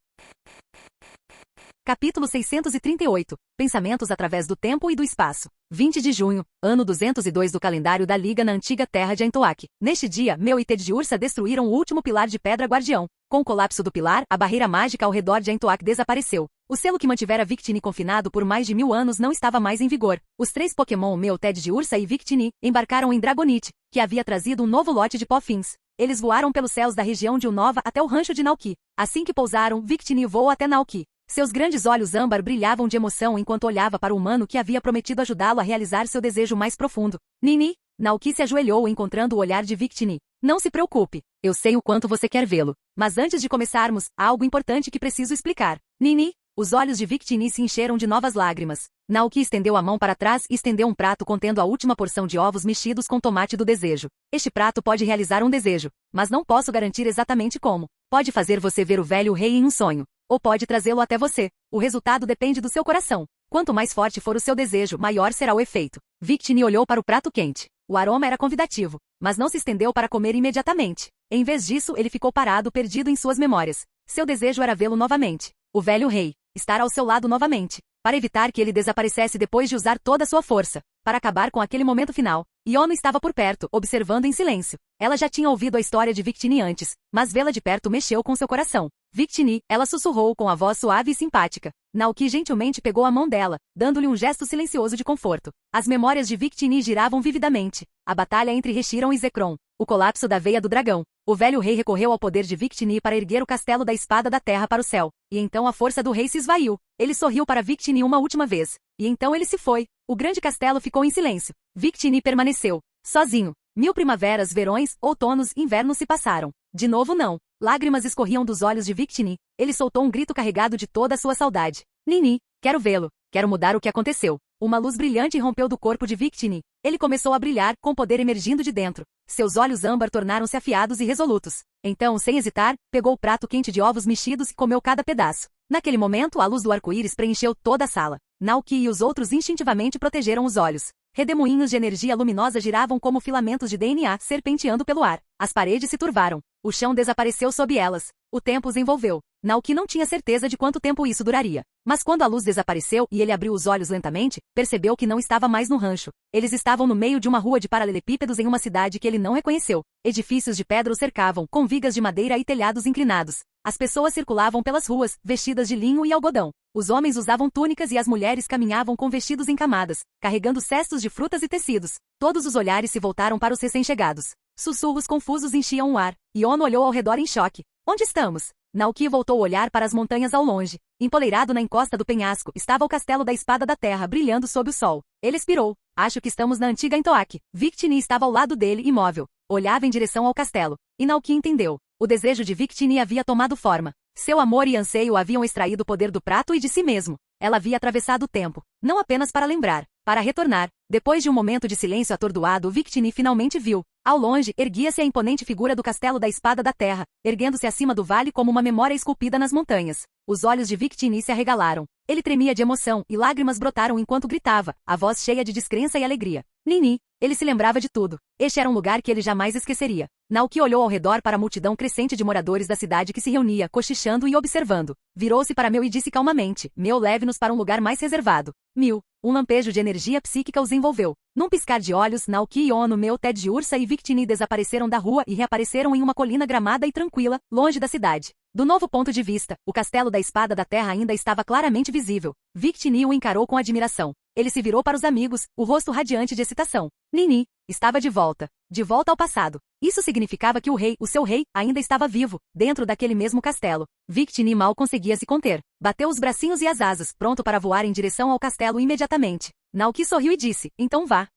Capítulo 638. Pensamentos através do tempo e do espaço. 20 de junho, ano 202 do calendário da Liga na antiga terra de Aintoak. Neste dia, Meu e Teddiursa destruíram o último pilar de pedra guardião. Com o colapso do pilar, a barreira mágica ao redor de Aintoak desapareceu. O selo que mantivera Victini confinado por mais de 1000 anos não estava mais em vigor. Os 3 Pokémon Meu, Teddiursa e Victini embarcaram em Dragonite, que havia trazido um novo lote de Poffins. Eles voaram pelos céus da região de Unova até o rancho de Nauki. Assim que pousaram, Victini voou até Nauki. Seus grandes olhos âmbar brilhavam de emoção enquanto olhava para o humano que havia prometido ajudá-lo a realizar seu desejo mais profundo. Nini, Nauki se ajoelhou encontrando o olhar de Victini. Não se preocupe, eu sei o quanto você quer vê-lo. Mas antes de começarmos, há algo importante que preciso explicar. Nini, os olhos de Victini se encheram de novas lágrimas. Nauki estendeu a mão para trás e estendeu um prato contendo a última porção de ovos mexidos com tomate do desejo. Este prato pode realizar um desejo, mas não posso garantir exatamente como. Pode fazer você ver o velho rei em um sonho, ou pode trazê-lo até você. O resultado depende do seu coração. Quanto mais forte for o seu desejo, maior será o efeito. Victini olhou para o prato quente. O aroma era convidativo, mas não se estendeu para comer imediatamente. Em vez disso, ele ficou parado, perdido em suas memórias. Seu desejo era vê-lo novamente. O velho rei. Estar ao seu lado novamente. Para evitar que ele desaparecesse depois de usar toda a sua força. Para acabar com aquele momento final. Iono estava por perto, observando em silêncio. Ela já tinha ouvido a história de Victini antes, mas vê-la de perto mexeu com seu coração. Victini, ela sussurrou com a voz suave e simpática. Nauki gentilmente pegou a mão dela, dando-lhe um gesto silencioso de conforto. As memórias de Victini giravam vividamente. A batalha entre Reshiram e Zekrom. O colapso da veia do dragão. O velho rei recorreu ao poder de Victini para erguer o castelo da espada da terra para o céu. E então a força do rei se esvaiu. Ele sorriu para Victini uma última vez. E então ele se foi. O grande castelo ficou em silêncio. Victini permaneceu. Sozinho. 1000 primaveras, verões, outonos, invernos se passaram. De novo não. Lágrimas escorriam dos olhos de Victini. Ele soltou um grito carregado de toda a sua saudade. Nini, quero vê-lo. Quero mudar o que aconteceu. Uma luz brilhante rompeu do corpo de Victini. Ele começou a brilhar, com poder emergindo de dentro. Seus olhos âmbar tornaram-se afiados e resolutos. Então, sem hesitar, pegou o prato quente de ovos mexidos e comeu cada pedaço. Naquele momento, a luz do arco-íris preencheu toda a sala. Nauki e os outros instintivamente protegeram os olhos. Redemoinhos de energia luminosa giravam como filamentos de DNA serpenteando pelo ar. As paredes se turvaram. O chão desapareceu sob elas. O tempo os envolveu. Nauki não tinha certeza de quanto tempo isso duraria. Mas quando a luz desapareceu e ele abriu os olhos lentamente, percebeu que não estava mais no rancho. Eles estavam no meio de uma rua de paralelepípedos em uma cidade que ele não reconheceu. Edifícios de pedra o cercavam, com vigas de madeira e telhados inclinados. As pessoas circulavam pelas ruas, vestidas de linho e algodão. Os homens usavam túnicas e as mulheres caminhavam com vestidos em camadas, carregando cestos de frutas e tecidos. Todos os olhares se voltaram para os recém-chegados. Sussurros confusos enchiam o ar. Iono olhou ao redor em choque. Onde estamos? Nauki voltou a olhar para as montanhas ao longe. Empoleirado na encosta do penhasco, estava o castelo da espada da terra brilhando sob o sol. Ele expirou. Acho que estamos na antiga Aintoak. Victini estava ao lado dele, imóvel. Olhava em direção ao castelo. E Nauki entendeu. O desejo de Victini havia tomado forma. Seu amor e anseio haviam extraído o poder do prato e de si mesmo. Ela havia atravessado o tempo. Não apenas para lembrar, para retornar. Depois de um momento de silêncio atordoado, Victini finalmente viu. Ao longe, erguia-se a imponente figura do castelo da espada da terra, erguendo-se acima do vale como uma memória esculpida nas montanhas. Os olhos de Victini se arregalaram. Ele tremia de emoção, e lágrimas brotaram enquanto gritava, a voz cheia de descrença e alegria. Nini. Ele se lembrava de tudo. Este era um lugar que ele jamais esqueceria. Nauki olhou ao redor para a multidão crescente de moradores da cidade que se reunia, cochichando e observando. Virou-se para Meu e disse calmamente, Meu, leve-nos para um lugar mais reservado. Meu. Um lampejo de energia psíquica os envolveu. Num piscar de olhos, Nauki, Iono, Meu, Teddiursa e Victini desapareceram da rua e reapareceram em uma colina gramada e tranquila, longe da cidade. Do novo ponto de vista, o castelo da espada da terra ainda estava claramente visível. Victini o encarou com admiração. Ele se virou para os amigos, o rosto radiante de excitação. Nini. Estava de volta. De volta ao passado. Isso significava que o rei, o seu rei, ainda estava vivo, dentro daquele mesmo castelo. Victini mal conseguia se conter. Bateu os bracinhos e as asas, pronto para voar em direção ao castelo imediatamente. Nauki sorriu e disse, então vá.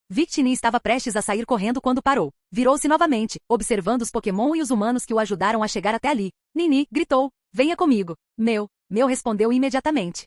Victini estava prestes a sair correndo quando parou. Virou-se novamente, observando os Pokémon e os humanos que o ajudaram a chegar até ali. Nini, gritou, venha comigo. Meu respondeu imediatamente.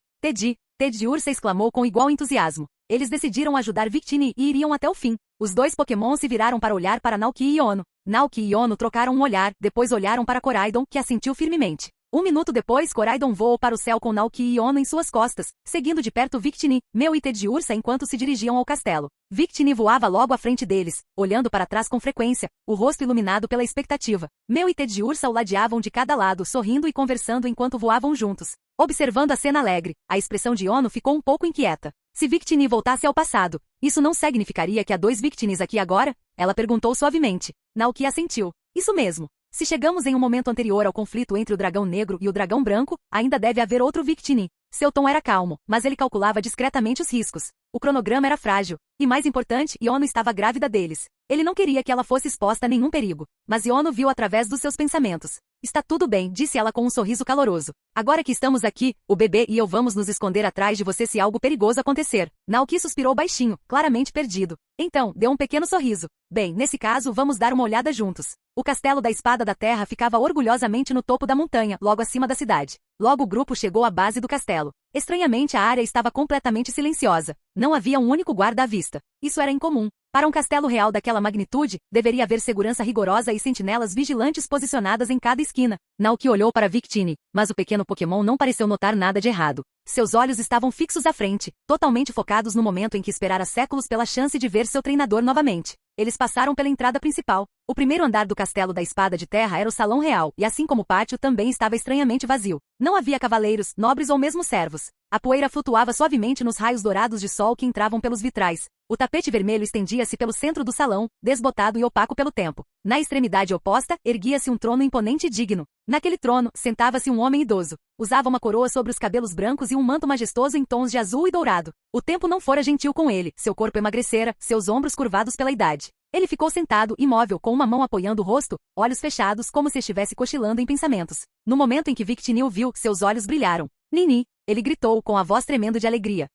Teddiursa exclamou com igual entusiasmo. Eles decidiram ajudar Victini e iriam até o fim. Os 2 Pokémon se viraram para olhar para Nauki e Iono. Nauki e Iono trocaram um olhar, depois olharam para Koraidon, que assentiu firmemente. Um minuto depois, Coraidon voou para o céu com Naoki e Iono em suas costas, seguindo de perto Victini, Meu e Ted Ursa enquanto se dirigiam ao castelo. Victini voava logo à frente deles, olhando para trás com frequência, o rosto iluminado pela expectativa. Meu e Ted Ursa o ladeavam de cada lado, sorrindo e conversando enquanto voavam juntos. Observando a cena alegre, a expressão de Iono ficou um pouco inquieta. Se Victini voltasse ao passado, isso não significaria que há 2 Victinis aqui agora? Ela perguntou suavemente. Naoki assentiu. Isso mesmo. Se chegamos em um momento anterior ao conflito entre o dragão negro e o dragão branco, ainda deve haver outro Victini. Seu tom era calmo, mas ele calculava discretamente os riscos. O cronograma era frágil. E mais importante, Iono estava grávida deles. Ele não queria que ela fosse exposta a nenhum perigo. Mas Iono viu através dos seus pensamentos. Está tudo bem, disse ela com um sorriso caloroso. Agora que estamos aqui, o bebê e eu vamos nos esconder atrás de você se algo perigoso acontecer. Naoki suspirou baixinho, claramente perdido. Então, deu um pequeno sorriso. Bem, nesse caso, vamos dar uma olhada juntos. O castelo da Espada da Terra ficava orgulhosamente no topo da montanha, logo acima da cidade. Logo o grupo chegou à base do castelo. Estranhamente, a área estava completamente silenciosa. Não havia um único guarda à vista. Isso era incomum. Para um castelo real daquela magnitude, deveria haver segurança rigorosa e sentinelas vigilantes posicionadas em cada esquina. Naoki olhou para Victini, mas o pequeno Pokémon não pareceu notar nada de errado. Seus olhos estavam fixos à frente, totalmente focados no momento em que esperara séculos pela chance de ver seu treinador novamente. Eles passaram pela entrada principal. O primeiro andar do castelo da Espada de Terra era o salão real, e assim como o pátio também estava estranhamente vazio. Não havia cavaleiros, nobres ou mesmo servos. A poeira flutuava suavemente nos raios dourados de sol que entravam pelos vitrais. O tapete vermelho estendia-se pelo centro do salão, desbotado e opaco pelo tempo. Na extremidade oposta, erguia-se um trono imponente e digno. Naquele trono, sentava-se um homem idoso. Usava uma coroa sobre os cabelos brancos e um manto majestoso em tons de azul e dourado. O tempo não fora gentil com ele, seu corpo emagrecera, seus ombros curvados pela idade. Ele ficou sentado, imóvel, com uma mão apoiando o rosto, olhos fechados como se estivesse cochilando em pensamentos. No momento em que Victini o viu, seus olhos brilharam. Nini! Ele gritou com a voz tremendo de alegria.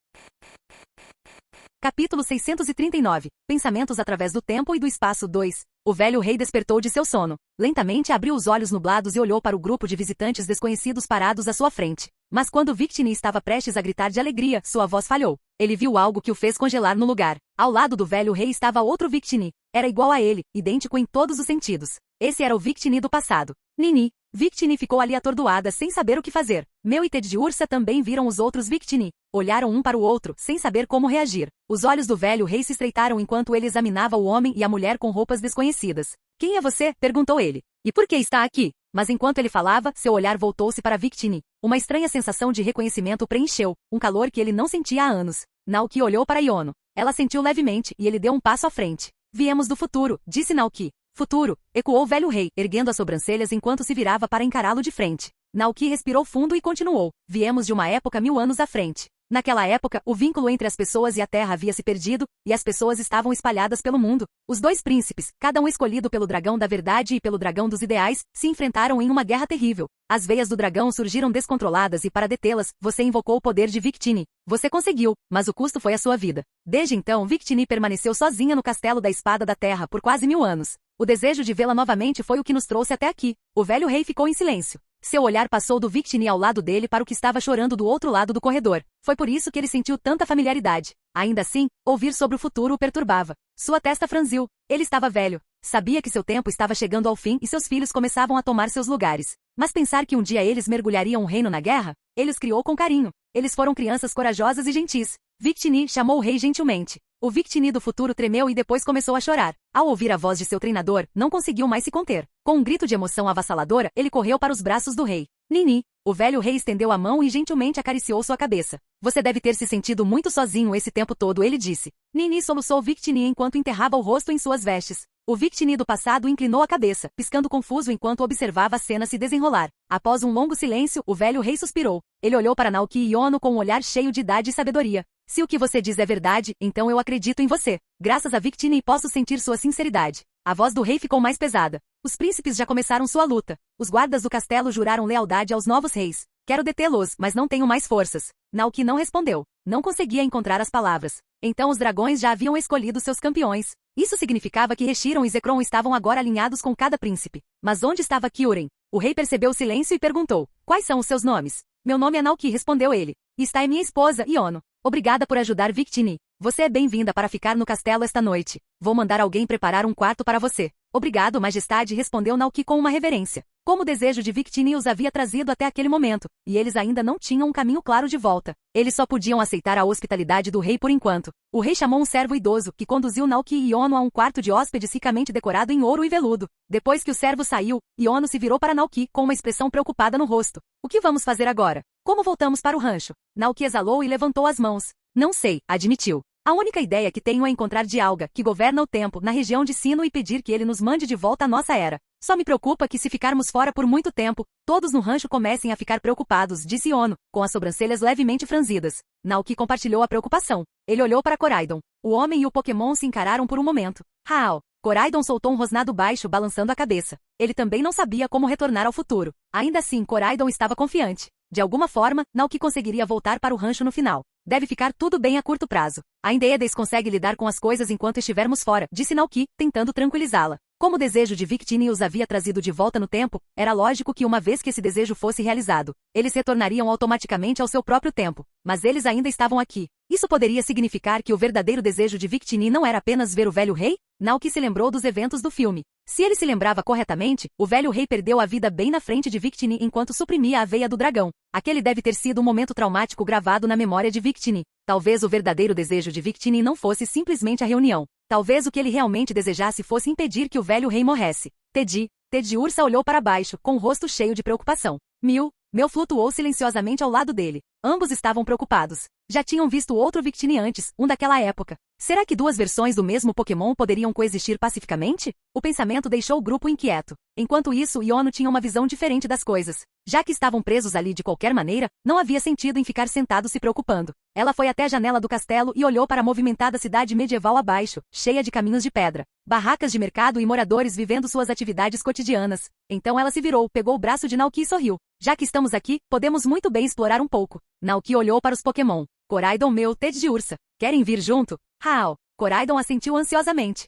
Capítulo 639. Pensamentos através do tempo e do espaço 2. O velho rei despertou de seu sono. Lentamente abriu os olhos nublados e olhou para o grupo de visitantes desconhecidos parados à sua frente. Mas quando Victini estava prestes a gritar de alegria, sua voz falhou. Ele viu algo que o fez congelar no lugar. Ao lado do velho rei estava outro Victini. Era igual a ele, idêntico em todos os sentidos. Esse era o Victini do passado. Nini. Victini ficou ali atordoada sem saber o que fazer. Meu e Ted Ursa também viram os outros Victini. Olharam um para o outro, sem saber como reagir. Os olhos do velho rei se estreitaram enquanto ele examinava o homem e a mulher com roupas desconhecidas. Quem é você? Perguntou ele. E por que está aqui? Mas enquanto ele falava, seu olhar voltou-se para Victini. Uma estranha sensação de reconhecimento o preencheu, um calor que ele não sentia há anos. Naoki olhou para Iono. Ela sentiu levemente, e ele deu um passo à frente. Viemos do futuro, disse Naoki. Futuro, ecoou o velho rei, erguendo as sobrancelhas enquanto se virava para encará-lo de frente. Naoki respirou fundo e continuou. Viemos de uma época 1000 anos à frente. Naquela época, o vínculo entre as pessoas e a terra havia se perdido, e as pessoas estavam espalhadas pelo mundo. Os 2 príncipes, cada um escolhido pelo dragão da verdade e pelo dragão dos ideais, se enfrentaram em uma guerra terrível. As veias do dragão surgiram descontroladas e para detê-las, você invocou o poder de Victini. Você conseguiu, mas o custo foi a sua vida. Desde então, Victini permaneceu sozinha no castelo da Espada da Terra por quase 1000 anos. O desejo de vê-la novamente foi o que nos trouxe até aqui. O velho rei ficou em silêncio. Seu olhar passou do Victini ao lado dele para o que estava chorando do outro lado do corredor. Foi por isso que ele sentiu tanta familiaridade. Ainda assim, ouvir sobre o futuro o perturbava. Sua testa franziu. Ele estava velho. Sabia que seu tempo estava chegando ao fim e seus filhos começavam a tomar seus lugares. Mas pensar que um dia eles mergulhariam o reino na guerra? Ele os criou com carinho. Eles foram crianças corajosas e gentis. Victini chamou o rei gentilmente. O Victini do futuro tremeu e depois começou a chorar. Ao ouvir a voz de seu treinador, não conseguiu mais se conter. Com um grito de emoção avassaladora, ele correu para os braços do rei. Nini. O velho rei estendeu a mão e gentilmente acariciou sua cabeça. Você deve ter se sentido muito sozinho esse tempo todo, ele disse. Nini soluçou Victini enquanto enterrava o rosto em suas vestes. O Victini do passado inclinou a cabeça, piscando confuso enquanto observava a cena se desenrolar. Após um longo silêncio, o velho rei suspirou. Ele olhou para Naoki e Iono com um olhar cheio de idade e sabedoria. Se o que você diz é verdade, então eu acredito em você. Graças a Victini posso sentir sua sinceridade. A voz do rei ficou mais pesada. Os príncipes já começaram sua luta. Os guardas do castelo juraram lealdade aos novos reis. Quero detê-los, mas não tenho mais forças. Naoki não respondeu. Não conseguia encontrar as palavras. Então os dragões já haviam escolhido seus campeões. Isso significava que Reshiram e Zekrom estavam agora alinhados com cada príncipe. Mas onde estava Kyurem? O rei percebeu o silêncio e perguntou. Quais são os seus nomes? Meu nome é Naoki, respondeu ele. E está é minha esposa, Iono. Obrigada por ajudar Victini. Você é bem-vinda para ficar no castelo esta noite. Vou mandar alguém preparar um quarto para você. Obrigado, Majestade, respondeu Naoki com uma reverência. Como o desejo de Victini os havia trazido até aquele momento, e eles ainda não tinham um caminho claro de volta. Eles só podiam aceitar a hospitalidade do rei por enquanto. O rei chamou um servo idoso, que conduziu Naoki e Iono a um quarto de hóspedes ricamente decorado em ouro e veludo. Depois que o servo saiu, Iono se virou para Naoki com uma expressão preocupada no rosto. O que vamos fazer agora? Como voltamos para o rancho? Naoki exalou e levantou as mãos. Não sei, admitiu. A única ideia que tenho é encontrar Dialga, que governa o tempo, na região de Sino e pedir que ele nos mande de volta à nossa era. Só me preocupa que se ficarmos fora por muito tempo, todos no rancho comecem a ficar preocupados, disse Iono, com as sobrancelhas levemente franzidas. Naoki compartilhou a preocupação. Ele olhou para Koraidon. O homem e o Pokémon se encararam por um momento. Hao! Koraidon soltou um rosnado baixo, balançando a cabeça. Ele também não sabia como retornar ao futuro. Ainda assim, Koraidon estava confiante. De alguma forma, Naoki conseguiria voltar para o rancho no final. Deve ficar tudo bem a curto prazo. Ainda Edes consegue lidar com as coisas enquanto estivermos fora, disse Naoki, tentando tranquilizá-la. Como o desejo de Victini os havia trazido de volta no tempo, era lógico que uma vez que esse desejo fosse realizado, eles retornariam automaticamente ao seu próprio tempo. Mas eles ainda estavam aqui. Isso poderia significar que o verdadeiro desejo de Victini não era apenas ver o velho rei? Naoki se lembrou dos eventos do filme. Se ele se lembrava corretamente, o velho rei perdeu a vida bem na frente de Victini enquanto suprimia a veia do dragão. Aquele deve ter sido um momento traumático gravado na memória de Victini. Talvez o verdadeiro desejo de Victini não fosse simplesmente a reunião. Talvez o que ele realmente desejasse fosse impedir que o velho rei morresse. Teddy Ursa olhou para baixo, com o rosto cheio de preocupação. Meu flutuou silenciosamente ao lado dele. Ambos estavam preocupados. Já tinham visto outro Victini antes, um daquela época. Será que duas versões do mesmo Pokémon poderiam coexistir pacificamente? O pensamento deixou o grupo inquieto. Enquanto isso, Iono tinha uma visão diferente das coisas. Já que estavam presos ali de qualquer maneira, não havia sentido em ficar sentado se preocupando. Ela foi até a janela do castelo e olhou para a movimentada cidade medieval abaixo, cheia de caminhos de pedra, barracas de mercado e moradores vivendo suas atividades cotidianas. Então ela se virou, pegou o braço de Naoki e sorriu. Já que estamos aqui, podemos muito bem explorar um pouco. Naoki olhou para os Pokémon. Koraidon meu Teddy Ursa. Querem vir junto? Hao! Koraidon assentiu ansiosamente.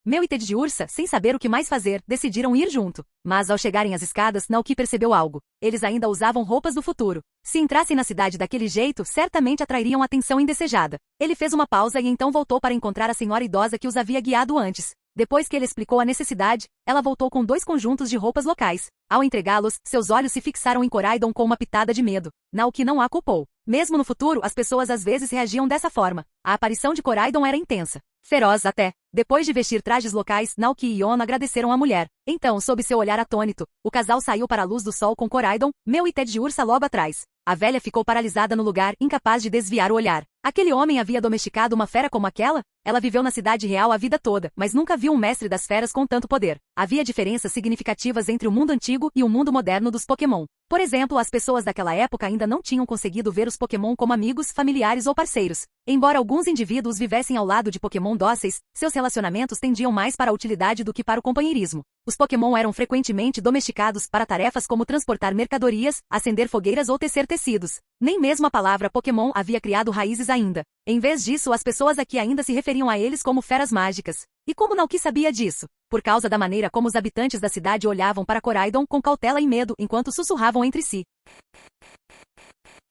Meu e Teddy Ursa, sem saber o que mais fazer, decidiram ir junto. Mas ao chegarem às escadas, Naoki percebeu algo. Eles ainda usavam roupas do futuro. Se entrassem na cidade daquele jeito, certamente atrairiam atenção indesejada. Ele fez uma pausa e então voltou para encontrar a senhora idosa que os havia guiado antes. Depois que ele explicou a necessidade, ela voltou com 2 conjuntos de roupas locais. Ao entregá-los, seus olhos se fixaram em Koraidon com uma pitada de medo. Naoki não a culpou. Mesmo no futuro, as pessoas às vezes reagiam dessa forma. A aparição de Koraidon era intensa. Feroz até. Depois de vestir trajes locais, Naoki e Iono agradeceram à mulher. Então, sob seu olhar atônito, o casal saiu para a luz do sol com Koraidon, meu e Teddy Ursa logo atrás. A velha ficou paralisada no lugar, incapaz de desviar o olhar. Aquele homem havia domesticado uma fera como aquela? Ela viveu na cidade real a vida toda, mas nunca viu um mestre das feras com tanto poder. Havia diferenças significativas entre o mundo antigo e o mundo moderno dos Pokémon. Por exemplo, as pessoas daquela época ainda não tinham conseguido ver os Pokémon como amigos, familiares ou parceiros. Embora alguns indivíduos vivessem ao lado de Pokémon dóceis, seus relacionamentos tendiam mais para a utilidade do que para o companheirismo. Os Pokémon eram frequentemente domesticados para tarefas como transportar mercadorias, acender fogueiras ou tecer tecidos. Nem mesmo a palavra Pokémon havia criado raízes ainda. Em vez disso, as pessoas aqui ainda se referiam a eles como feras mágicas. E como Naoki sabia disso? Por causa da maneira como os habitantes da cidade olhavam para Koraidon com cautela e medo enquanto sussurravam entre si.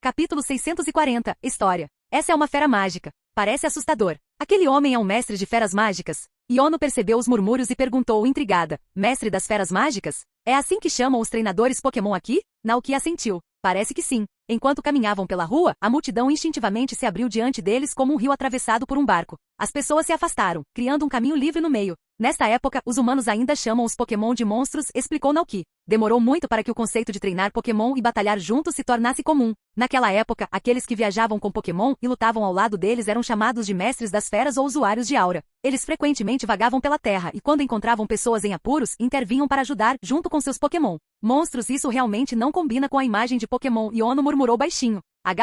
Capítulo 640, História. Essa é uma fera mágica. Parece assustador. Aquele homem é um mestre de feras mágicas? Iono percebeu os murmúrios e perguntou intrigada. Mestre das feras mágicas? É assim que chamam os treinadores Pokémon aqui? Naoki assentiu. Parece que sim. Enquanto caminhavam pela rua, a multidão instintivamente se abriu diante deles como um rio atravessado por um barco. As pessoas se afastaram, criando um caminho livre no meio. Nesta época, os humanos ainda chamam os Pokémon de monstros, explicou Naoki. Demorou muito para que o conceito de treinar Pokémon e batalhar juntos se tornasse comum. Naquela época, aqueles que viajavam com Pokémon e lutavam ao lado deles eram chamados de mestres das feras ou usuários de aura. Eles frequentemente vagavam pela terra e quando encontravam pessoas em apuros, intervinham para ajudar junto com seus Pokémon. Monstros, isso realmente não combina com a imagem de Pokémon, Iono murmurou baixinho.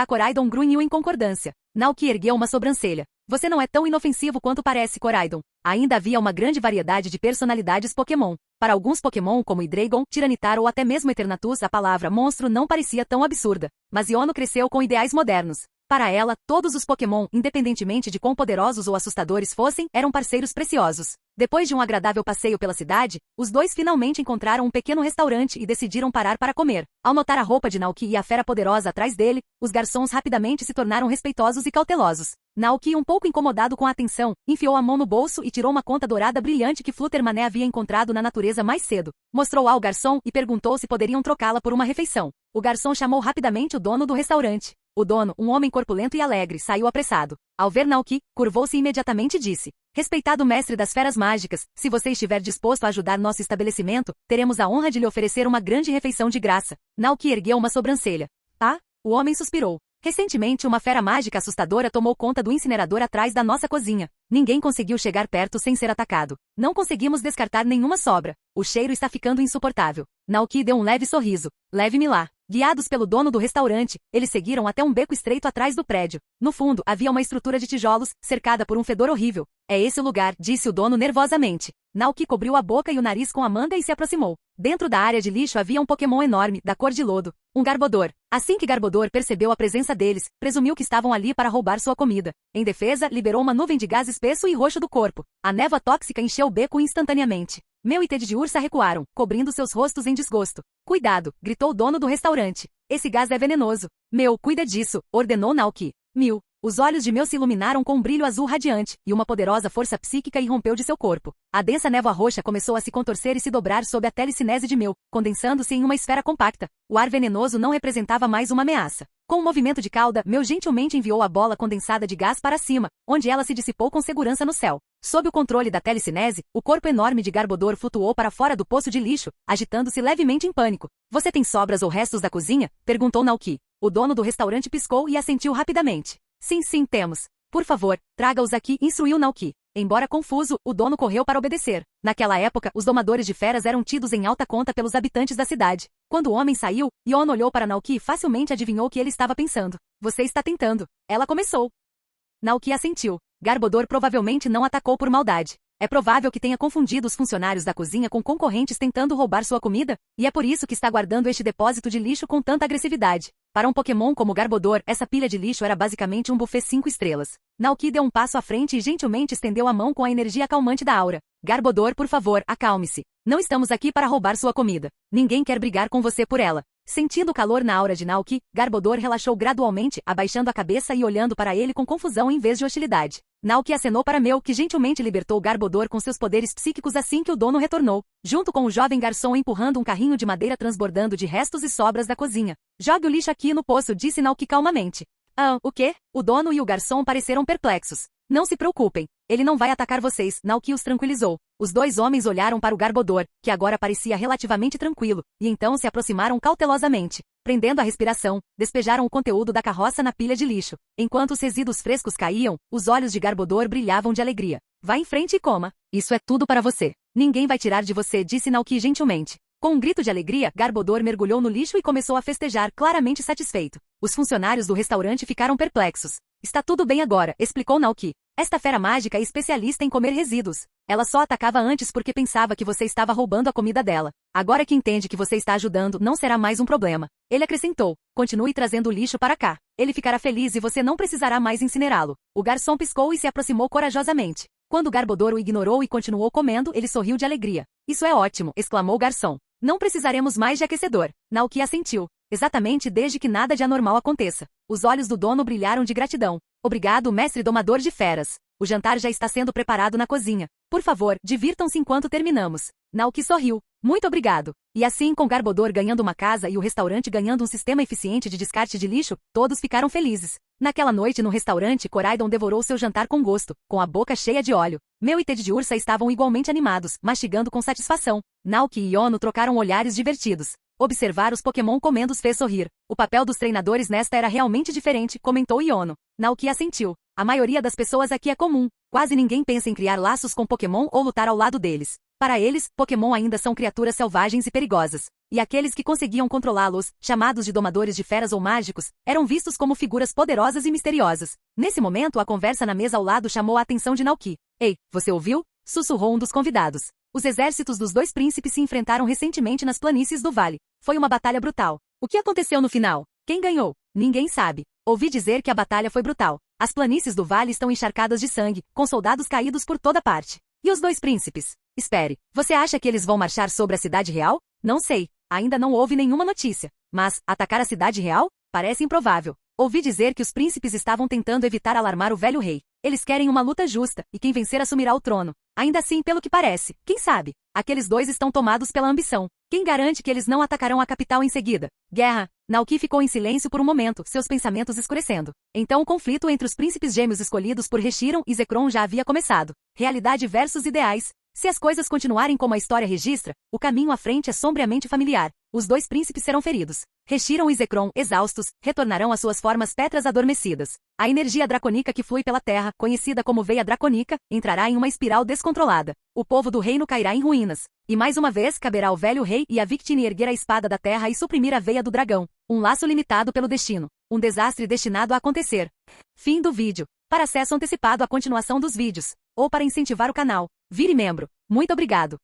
Koraidon grunhiu em concordância. Naoki ergueu uma sobrancelha. Você não é tão inofensivo quanto parece, Koraidon. Ainda havia uma grande variedade de personalidades Pokémon. Para alguns Pokémon como Hydreigon, Tiranitar ou até mesmo Eternatus, a palavra monstro não parecia tão absurda. Mas Iono cresceu com ideais modernos. Para ela, todos os Pokémon, independentemente de quão poderosos ou assustadores fossem, eram parceiros preciosos. Depois de um agradável passeio pela cidade, os dois finalmente encontraram um pequeno restaurante e decidiram parar para comer. Ao notar a roupa de Naoki e a fera poderosa atrás dele, os garçons rapidamente se tornaram respeitosos e cautelosos. Naoki, um pouco incomodado com a atenção, enfiou a mão no bolso e tirou uma conta dourada brilhante que Fluttermané havia encontrado na natureza mais cedo. Mostrou-a ao garçom e perguntou se poderiam trocá-la por uma refeição. O garçom chamou rapidamente o dono do restaurante. O dono, um homem corpulento e alegre, saiu apressado. Ao ver Naoki, curvou-se imediatamente e disse: "Respeitado mestre das feras mágicas, se você estiver disposto a ajudar nosso estabelecimento, teremos a honra de lhe oferecer uma grande refeição de graça." Naoki ergueu uma sobrancelha. "Ah?" O homem suspirou. "Recentemente uma fera mágica assustadora tomou conta do incinerador atrás da nossa cozinha. Ninguém conseguiu chegar perto sem ser atacado. Não conseguimos descartar nenhuma sobra. O cheiro está ficando insuportável." Naoki deu um leve sorriso. "Leve-me lá." Guiados pelo dono do restaurante, eles seguiram até um beco estreito atrás do prédio. No fundo, havia uma estrutura de tijolos, cercada por um fedor horrível. "É esse o lugar", disse o dono nervosamente. Naoki cobriu a boca e o nariz com a manga e se aproximou. Dentro da área de lixo havia um Pokémon enorme, da cor de lodo. Um Garbodor. Assim que Garbodor percebeu a presença deles, presumiu que estavam ali para roubar sua comida. Em defesa, liberou uma nuvem de gás espesso e roxo do corpo. A névoa tóxica encheu o beco instantaneamente. Meu e Ted de Ursa recuaram, cobrindo seus rostos em desgosto. "Cuidado", gritou o dono do restaurante. "Esse gás é venenoso." "Meu, cuida disso", ordenou Naoki. Mil. Os olhos de Meu se iluminaram com um brilho azul radiante, e uma poderosa força psíquica irrompeu de seu corpo. A densa névoa roxa começou a se contorcer e se dobrar sob a telecinese de Meu, condensando-se em uma esfera compacta. O ar venenoso não representava mais uma ameaça. Com um movimento de cauda, Meu gentilmente enviou a bola condensada de gás para cima, onde ela se dissipou com segurança no céu. Sob o controle da telecinese, o corpo enorme de Garbodor flutuou para fora do poço de lixo, agitando-se levemente em pânico. "Você tem sobras ou restos da cozinha?" perguntou Naoki. O dono do restaurante piscou e assentiu rapidamente. Sim, temos. "Por favor, traga-os aqui", instruiu Naoki. Embora confuso, o dono correu para obedecer. Naquela época, os domadores de feras eram tidos em alta conta pelos habitantes da cidade. Quando o homem saiu, Yon olhou para Naoki e facilmente adivinhou o que ele estava pensando. "Você está tentando." Ela começou. Naoki assentiu. Garbodor provavelmente não atacou por maldade. É provável que tenha confundido os funcionários da cozinha com concorrentes tentando roubar sua comida, e é por isso que está guardando este depósito de lixo com tanta agressividade. Para um Pokémon como Garbodor, essa pilha de lixo era basicamente um buffet 5 estrelas. Naoki deu um passo à frente e gentilmente estendeu a mão com a energia acalmante da aura. "Garbodor, por favor, acalme-se. Não estamos aqui para roubar sua comida. Ninguém quer brigar com você por ela." Sentindo o calor na aura de Naoki, Garbodor relaxou gradualmente, abaixando a cabeça e olhando para ele com confusão em vez de hostilidade. Naoki acenou para Meu, que gentilmente libertou Garbodor com seus poderes psíquicos assim que o dono retornou, junto com o jovem garçom empurrando um carrinho de madeira transbordando de restos e sobras da cozinha. "Jogue o lixo aqui no poço", disse Naoki calmamente. "Ah, o quê?" O dono e o garçom pareceram perplexos. "Não se preocupem. Ele não vai atacar vocês", Naoki os tranquilizou. Os dois homens olharam para o Garbodor, que agora parecia relativamente tranquilo, e então se aproximaram cautelosamente. Prendendo a respiração, despejaram o conteúdo da carroça na pilha de lixo. Enquanto os resíduos frescos caíam, os olhos de Garbodor brilhavam de alegria. "Vá em frente e coma. Isso é tudo para você. Ninguém vai tirar de você", disse Naoki gentilmente. Com um grito de alegria, Garbodor mergulhou no lixo e começou a festejar, claramente satisfeito. Os funcionários do restaurante ficaram perplexos. "Está tudo bem agora", explicou Naoki. "Esta fera mágica é especialista em comer resíduos. Ela só atacava antes porque pensava que você estava roubando a comida dela. Agora que entende que você está ajudando, não será mais um problema." Ele acrescentou: "Continue trazendo o lixo para cá. Ele ficará feliz e você não precisará mais incinerá-lo." O garçom piscou e se aproximou corajosamente. Quando Garbodor o ignorou e continuou comendo, ele sorriu de alegria. "Isso é ótimo", exclamou o garçom. "Não precisaremos mais de aquecedor." Naoki assentiu. "Exatamente, desde que nada de anormal aconteça." Os olhos do dono brilharam de gratidão. "Obrigado, mestre domador de feras. O jantar já está sendo preparado na cozinha. Por favor, divirtam-se enquanto terminamos." Naoki sorriu. "Muito obrigado." E assim, com Garbodor ganhando uma casa e o restaurante ganhando um sistema eficiente de descarte de lixo, todos ficaram felizes. Naquela noite no restaurante, Koraidon devorou seu jantar com gosto, com a boca cheia de óleo. Meu e Ted de Ursa estavam igualmente animados, mastigando com satisfação. Naoki e Yono trocaram olhares divertidos. Observar os Pokémon comendo os fez sorrir. O papel dos treinadores nesta era realmente diferente, comentou Yono. Naoki assentiu. "A maioria das pessoas aqui é comum. Quase ninguém pensa em criar laços com Pokémon ou lutar ao lado deles. Para eles, Pokémon ainda são criaturas selvagens e perigosas. E aqueles que conseguiam controlá-los, chamados de domadores de feras ou mágicos, eram vistos como figuras poderosas e misteriosas." Nesse momento, a conversa na mesa ao lado chamou a atenção de Naoki. "Ei, você ouviu?" sussurrou um dos convidados. Os exércitos dos dois príncipes se enfrentaram recentemente nas planícies do vale. Foi uma batalha brutal. O que aconteceu no final? Quem ganhou? Ninguém sabe. Ouvi dizer que a batalha foi brutal. As planícies do vale estão encharcadas de sangue, com soldados caídos por toda parte. E os dois príncipes? Espere, você acha que eles vão marchar sobre a cidade real? Não sei, ainda não houve nenhuma notícia. Mas, atacar a cidade real? Parece improvável. Ouvi dizer que os príncipes estavam tentando evitar alarmar o velho rei. Eles querem uma luta justa, e quem vencer assumirá o trono. Ainda assim, pelo que parece, quem sabe? Aqueles dois estão tomados pela ambição. Quem garante que eles não atacarão a capital em seguida? Guerra. Naoki ficou em silêncio por um momento, seus pensamentos escurecendo. Então o conflito entre os príncipes gêmeos escolhidos por Reshiram e Zekrom já havia começado. Realidade versus ideais. Se as coisas continuarem como a história registra, o caminho à frente é sombriamente familiar. Os dois príncipes serão feridos. Reshiram e Zekrom, exaustos, retornarão às suas formas pétreas adormecidas. A energia draconica que flui pela terra, conhecida como veia draconica, entrará em uma espiral descontrolada. O povo do reino cairá em ruínas. E mais uma vez caberá ao velho rei e a Victini erguer a espada da terra e suprimir a veia do dragão. Um laço limitado pelo destino. Um desastre destinado a acontecer. Fim do vídeo. Para acesso antecipado à continuação dos vídeos, ou para incentivar o canal, vire membro. Muito obrigado.